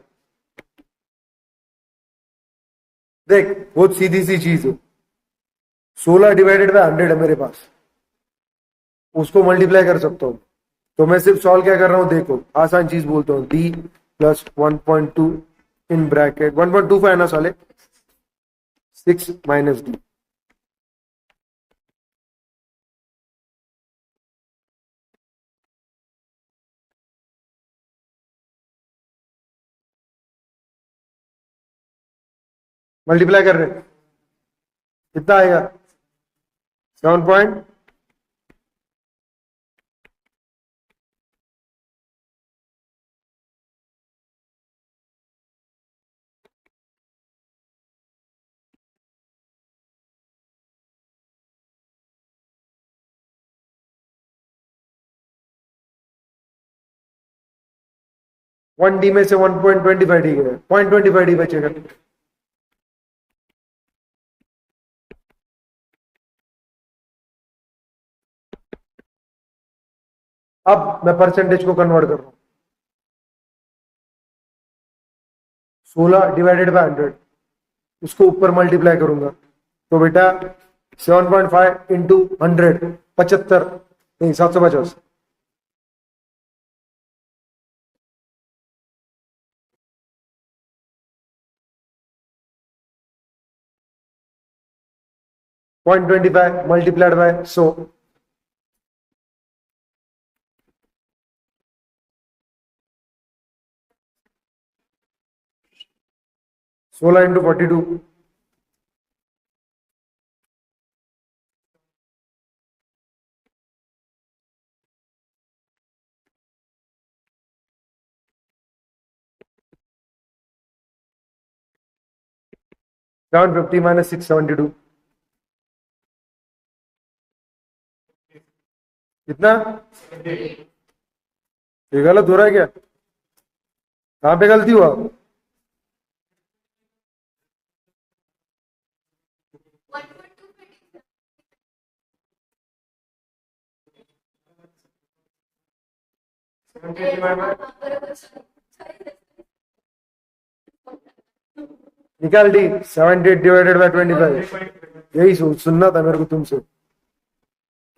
देख बहुत सीधी सी चीज है, 16 डिवाइडेड बाय 100 है मेरे पास, उसको मल्टीप्लाई कर सकता हूं। तो मैं सिर्फ सॉल्व क्या कर रहा हूं, देखो आसान चीज बोलता हूं, डी प्लस 1.2 इन ब्रैकेट 1.25 ना साले, 6 माइनस डी। मल्टीप्लाई कर रहे हैं, कितना आएगा 7 पॉइंट 1 डी में से 1.25 डी गया, 0.25 डी बचेगा। अब मैं परसेंटेज को कन्वर्ट कर रहा हूं, 16 डिवाइडेड बाय 100, उसको ऊपर मल्टीप्लाई करूंगा तो बेटा 7.5 इंटू 100, 75 नहीं 750। .25 मल्टीप्लाइड बाय 100, सोलह इंटू 42, 750 माइनस 672, कितना। ये गलत हो रहा है क्या, कहां पे गलती हुआ। निकाल डी, 78 डिवाइडेड बाय 25, यही सुनना था मेरे को तुमसे,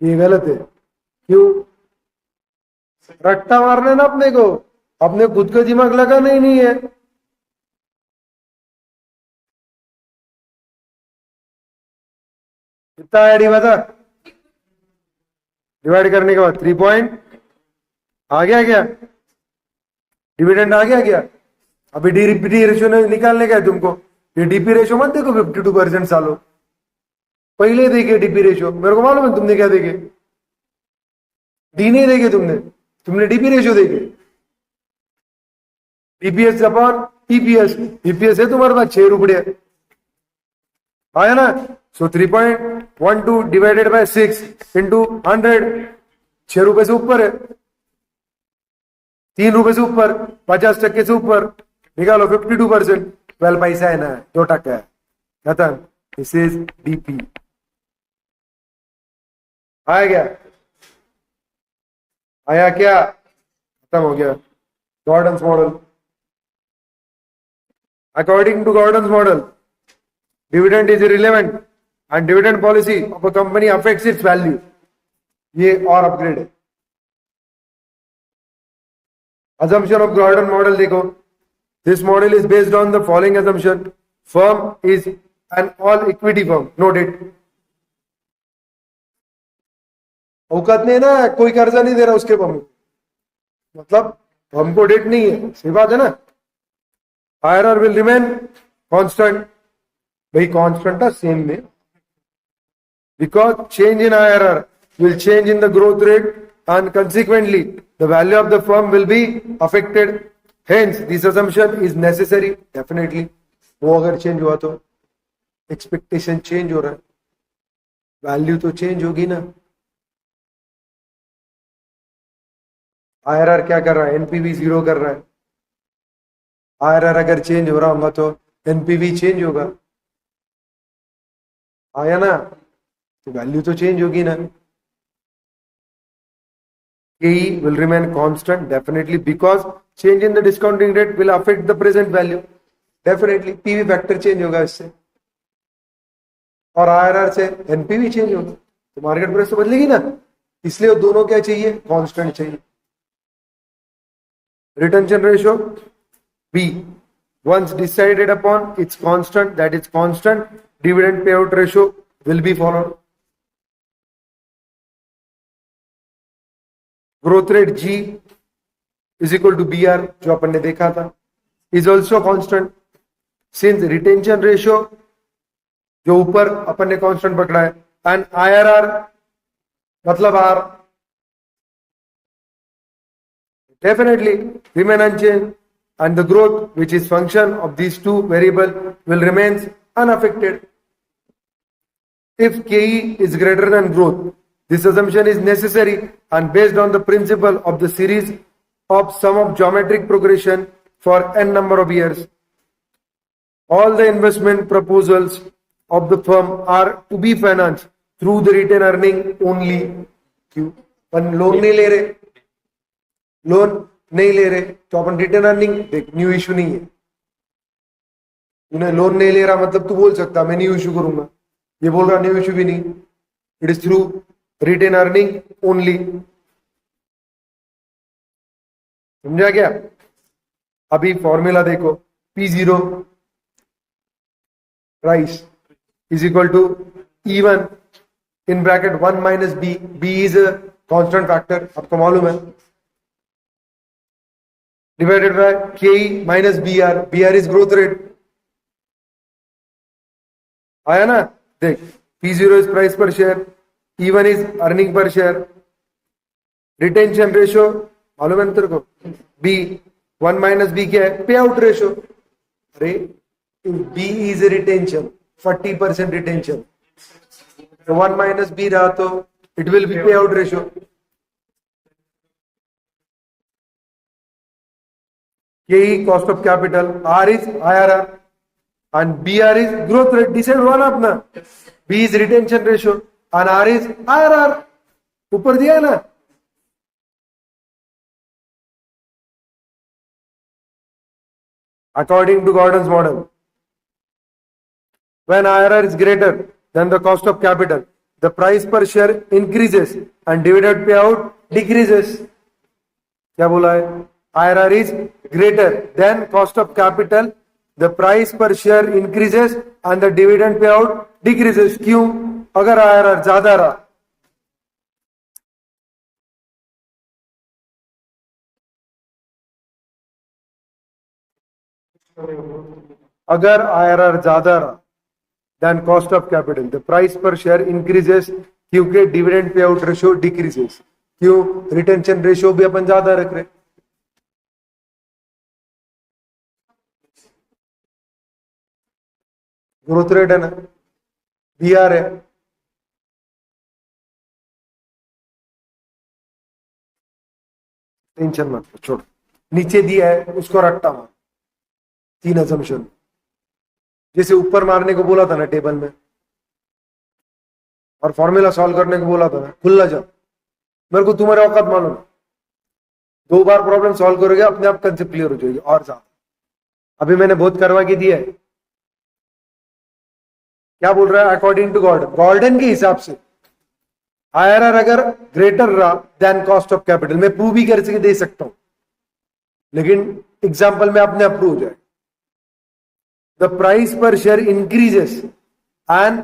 ये गलत है। क्यों, रट्टा मारने ना अपने को, अपने खुद का दिमाग लगाना ही नहीं है। कितना आया डी बता, डिवाइड करने के बाद 3 पॉइंट आ गया क्या, डिविडेंड आ गया क्या। अभी डीपी रेशियो निकालने का है तुमको, ये डीपी रेशियो मत देखो 52% सालो, पहले देखे डीपी रेशियो, मेरे को मालूम है तुमने क्या देखे, डी नहीं देखे तुमने डीपी रेशियो देखे, डीपीएस अपॉन ईपीएस, ईपीएस है तुम्हारे पास 6 रुपये आया ना, सो 3.12 डिवाइडेड बाय 6 इंटू 100, 6 रुपए से ऊपर है, 3 रुपए से ऊपर, 50% से ऊपर, निकालो 52%, 12 पैसा है ना, 2% है, खत्म। This is DP. आया क्या, आया क्या, खत्म हो गया। Gordon's model, according to Gordon's model, dividend is irrelevant and dividend policy of a company affects its value। ये और अपग्रेड है। assumption of Gordon model देखो, this model is based on the following assumption: firm is an all equity firm, no debt। औकात नहीं ना, कोई कर्जा नहीं दे रहा उसके फर्म को, मतलब हमको डेट नहीं है, सही बात है ना। IRR will remain constant, भाई कांस्टेंट था सेम में, because change in IRR will change in the growth rate and consequently the value of the firm will be affected, hence this assumption is necessary। definitely वो अगर change हुआ तो expectation change हो रहा है, value तो change होगी ना। IRR क्या कर रहा है, NPV 0 कर रहा है, IRR अगर चेंज हो रहा होगा तो NPV चेंज होगा, आया ना, तो वैल्यू तो चेंज होगी ना। KE will remain constant definitely because change in the discounting rate will affect the present value, definitely PV factor change होगा इससे, और IRR से NPV चेंज होगा, तो मार्केट प्राइस तो बदलेगी ना, इसलिए दोनों क्या चाहिए, कांस्टेंट चाहिए। Retention ratio B, once decided upon it's constant, that is constant, dividend payout ratio will be followed। growth rate G is equal to BR, जो अपन ने देखा था, is also constant since retention ratio जो ऊपर अपन ने constant पकड़ा है, and IRR मतलब R definitely remain unchanged, and the growth which is function of these two variable will remains unaffected। if KE is greater than growth, this assumption is necessary and based on the principle of the series of sum of geometric progression for n number of years। all the investment proposals of the firm are to be financed through the retained earning only। क्यों अपन loan नहीं ले रहे, loan नहीं ले रहे तो अपन retain earning, देख new issue नहीं है, तूने लोन नहीं ले रहा मतलब तू बोल सकता मैं न्यू इश्यू करूंगा, ये बोल रहा न्यू इश्यू भी नहीं, it is through retain earning only. समझा क्या। अभी फॉर्मूला देखो, P0 price is equal to E1 in bracket 1 minus B, B is a constant factor आपको मालूम है, divided by KE minus BR, BR is growth rate, आया ना। देख P0 is price per share, E1 is earning per share, retention ratio मालूम है तेरे को, B 1 माइनस B क्या है, पे आउट रेशियो। अरे B इज रिटेंशन, 40% रिटेंशन, तो 1 माइनस B रहा तो इट विल बी पे out ratio. KE cost of capital, R is IRR and BR is growth rate, decide हुआ ना अपना। B is retention ratio and R is IRR, ऊपर दिया है ना। According to Gordon's model, when IRR is greater than the cost of capital, the price per share increases and dividend payout decreases। क्या बोला है, IRR is greater than cost of capital, the price per share increases and the dividend payout decreases। क्यों, अगर IRR ज्यादा रहा, अगर IRR ज्यादा रहा than cost of capital. The price per share increases क्योंकि dividend payout ratio decreases. क्यों? Retention ratio भी अपन ज्यादा रख रहे. ग्रोथ रेट है ना, बीआर है. टेंशन मत लो, छोड़. नीचे दिया है उसको रट्टा मार. 3 assumption जैसे ऊपर मारने को बोला था ना टेबल में, और फॉर्मूला सॉल्व करने को बोला था ना, खुला जा. मेरे को तुम्हारे औकात मालूम. 2 बार प्रॉब्लम सॉल्व करोगे अपने आप कंसेप्ट क्लियर हो जाएगी. और ज्यादा अभी मैंने बहुत करवा के दिया है. क्या बोल रहा है? अकॉर्डिंग टू गॉर्डन के हिसाब से आईआरआर अगर ग्रेटर रहा देन कॉस्ट ऑफ कैपिटल, मैं प्रूव भी करके दे सकता हूं, लेकिन एग्जाम्पल में अपने अप्रूव हो जाए. The price per share increases and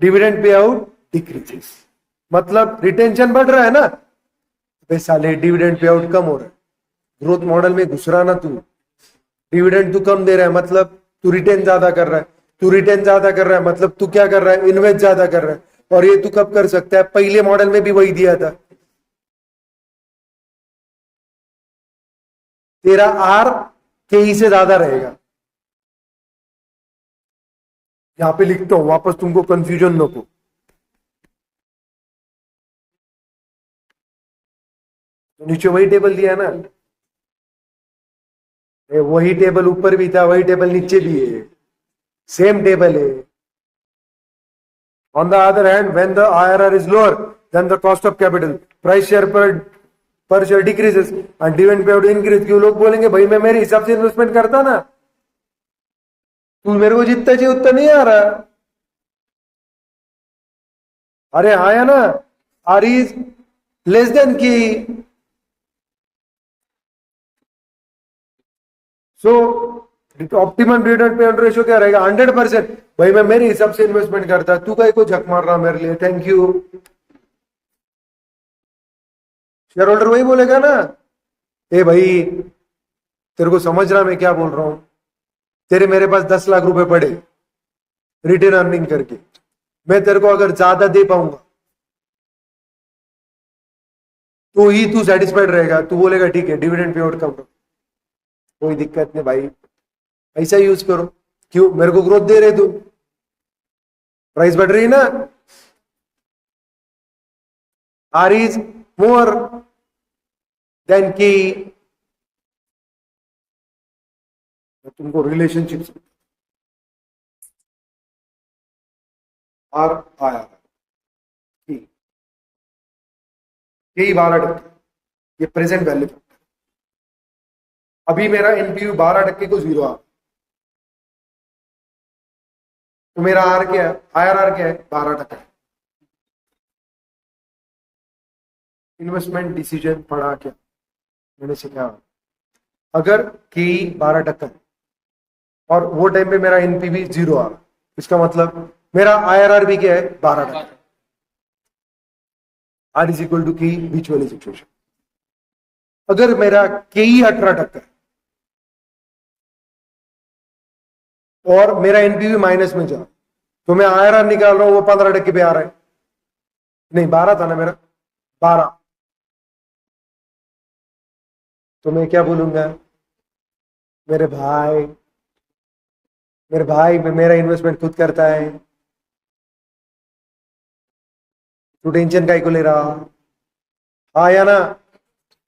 dividend pay out decreases. मतलब रिटेंशन बढ़ रहा है ना, पैसा ले, डिविडेंड पे आउट कम हो रहा है. ग्रोथ मॉडल में घुस रहा ना तू, डिविडेंड तू कम दे रहा है मतलब तू रिटेन ज्यादा कर रहा है. तू रिटेन ज्यादा कर रहा है मतलब तू क्या कर रहा है? इन्वेस्ट ज्यादा कर रहा है. और ये तू कब कर सकता है? पहले मॉडल में भी वही दिया था. तेरा आर के से ज्यादा रहेगा. यहां पे लिखता हूं वापस, तुमको कंफ्यूजन न हो. तो नीचे वही टेबल दिया ना, वही टेबल ऊपर भी था, वही टेबल नीचे भी है, सेम टेबल है. On the other hand, when the IRR is lower than the cost of capital, price share per share decreases and dividend payout increase. क्यों? लोग बोलेंगे भाई मैं मेरे हिसाब से इन्वेस्टमेंट करता ना, तू मेरे को जितना चाहिए उतना नहीं आ रहा. अरे आया ना, आर इज लेस देन की. सो optimum dividend pay out ratio क्या रहेगा? 100%. भाई मैं मेरे हिसाब से इन्वेस्टमेंट करता, तू कहीं को झक मार रहा मेरे लिए. Thank you. शेयर होल्डर वही बोलेगा ना, ए भाई तेरे को समझ रहा मैं क्या बोल रहा हूं? तेरे मेरे पास 10 लाख रुपए पड़े रिटेन अर्निंग करके, मैं तेरे को अगर ज्यादा दे पाऊंगा तो ही तू सेटिस्फाइड रहेगा. तू बोलेगा ठीक है डिविडेंड पे आउट कम करो, कोई दिक्कत नहीं भाई, ऐसा यूज करो. क्यों? मेरे को ग्रोथ दे रहे तू, प्राइस बढ़ रही ना, आर इज मोर देन की. तुमको रिलेशनशिप आर आया यही 12%, ये प्रेजेंट वैल्यू. अभी मेरा एनपीयू 12% को 0 आ, तो मेरा आर क्या है? आईआरआर क्या है? 12%. इन्वेस्टमेंट डिसीजन पढ़ा क्या मैंने सीखा? अगर के 12% और वो टाइम पे मेरा एनपीवी 0 आ रहा, इसका मतलब मेरा आईआरआर भी क्या है? 12%. आर इज इक्वल टू के बीच वाली सिचुएशन. अगर मेरा के 18% और मेरा एनपीवी माइनस में जा, तो मैं आईआरआर निकाल रहा हूं वो 15% पे आ रहा है. नहीं 12 था ना मेरा, 12. तो मैं क्या बोलूंगा? मेरे भाई मेरा इन्वेस्टमेंट खुद करता है, तू टेंशन काहे को ले रहा? हाँ या ना?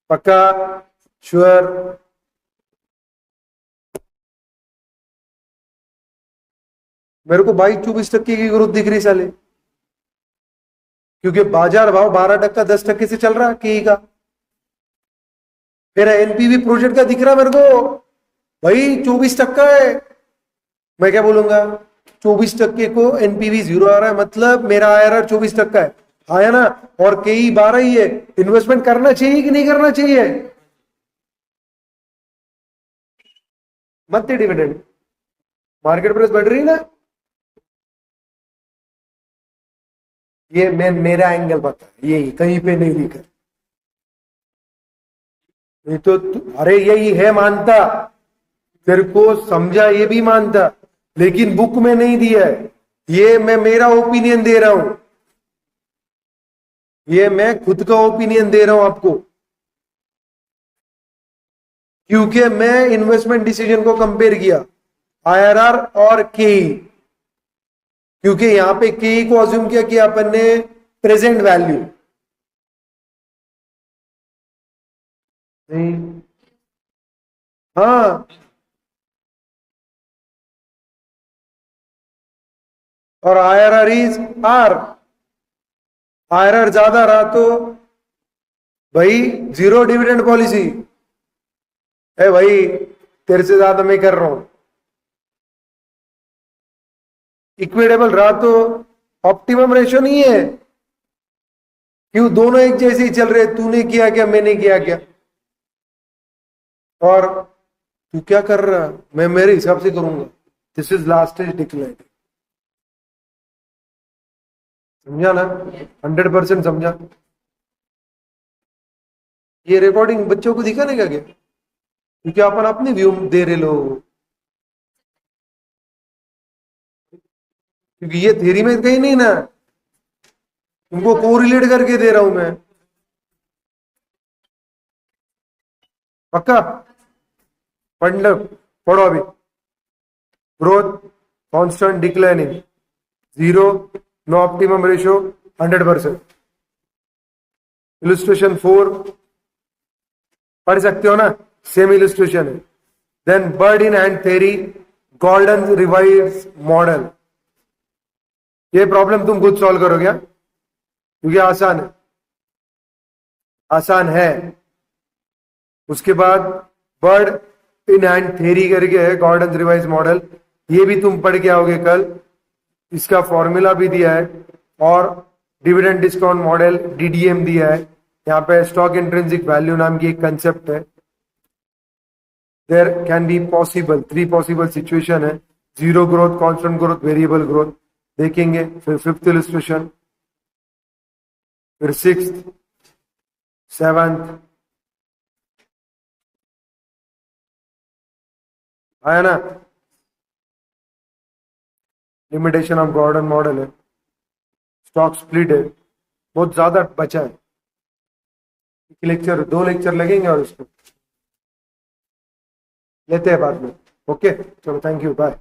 पक्का? श्योर? मेरे को 22-24% की ग्रोथ दिख रही साले, क्योंकि बाजार भाव 12%, 10% से चल रहा के का. मेरा एनपीवी प्रोजेक्ट का दिख रहा मेरे को भाई 24% है. मैं क्या बोलूंगा? 24% को एनपीवी 0 आ रहा है, मतलब मेरा आईआरआर 24% है. आया ना? और के 12 ही है. इन्वेस्टमेंट करना चाहिए कि नहीं करना चाहिए? मत डिविडेंड, मार्केट प्राइस बढ़ रही ना. ये मेरा एंगल बता, यही कहीं पे नहीं लिखा. ये तो अरे यही है मानता, तेरे को समझा, ये भी मानता, लेकिन बुक में नहीं दिया है. ये मैं मेरा ओपिनियन दे रहा हूं, ये मैं खुद का ओपिनियन दे रहा हूं आपको, क्योंकि मैं इन्वेस्टमेंट डिसीजन को कंपेयर किया आईआरआर और केई, क्योंकि यहां पे केई को अज्यूम किया कि अपन ने प्रेजेंट वैल्यू नहीं, हाँ, और आईआरआर इज आर, आईआरआर ज्यादा रहा तो भाई जीरो डिविडेंड पॉलिसी है भाई, तेरे से ज्यादा मैं कर रहा हूं। इक्विटेबल रहा तो ऑप्टिमम रेशियो नहीं है, क्यों दोनों एक जैसे ही चल रहे, तूने किया क्या मैंने किया क्या, और तू क्या कर रहा है मैं मेरे हिसाब से करूंगा, this is last stage decline. समझा ना, 100% समझा। ये रिकॉर्डिंग बच्चों को दिखाने का क्या, क्योंकि अपन अपनी व्यू दे रहे लोगों को, क्योंकि ये थ्योरी में कहीं नहीं ना, तुमको कोरिलेट करके दे रहा हूं मैं, पक्का पढ़ लो, पढ़ो अभी। Growth constant declining, zero, no optimum ratio, 100%। Illustration 4 पढ़ सकते हो ना, सेम इलस्ट्रेशन है। Then bird in hand theory, Gordon revise model, ये प्रॉब्लम तुम खुद सॉल्व करो क्या, क्योंकि आसान है, आसान है। उसके बाद बर्ड इन हैंड थ्योरी करके है, गॉर्डन रिवाइज मॉडल, ये भी तुम पढ़ के आओगे कल, इसका फॉर्मूला भी दिया है, और डिविडेंड डिस्काउंट मॉडल डीडीएम दिया है। यहाँ पे स्टॉक इंट्रिंसिक वैल्यू नाम की एक कंसेप्ट है। There can be possible 3 possible situation है, zero growth, constant growth, variable growth देखेंगे। फिर 5th इलस्ट्रेशन, फिर 6th, 7th, आया ना। लिमिटेशन ऑफ गॉर्डन मॉडल है, स्टॉक स्प्लिट है, बहुत ज्यादा बचा है, लेक्चर 2 लेक्चर लगेंगे और इसको लेते हैं बाद में। ओके चलो, थैंक यू, बाय।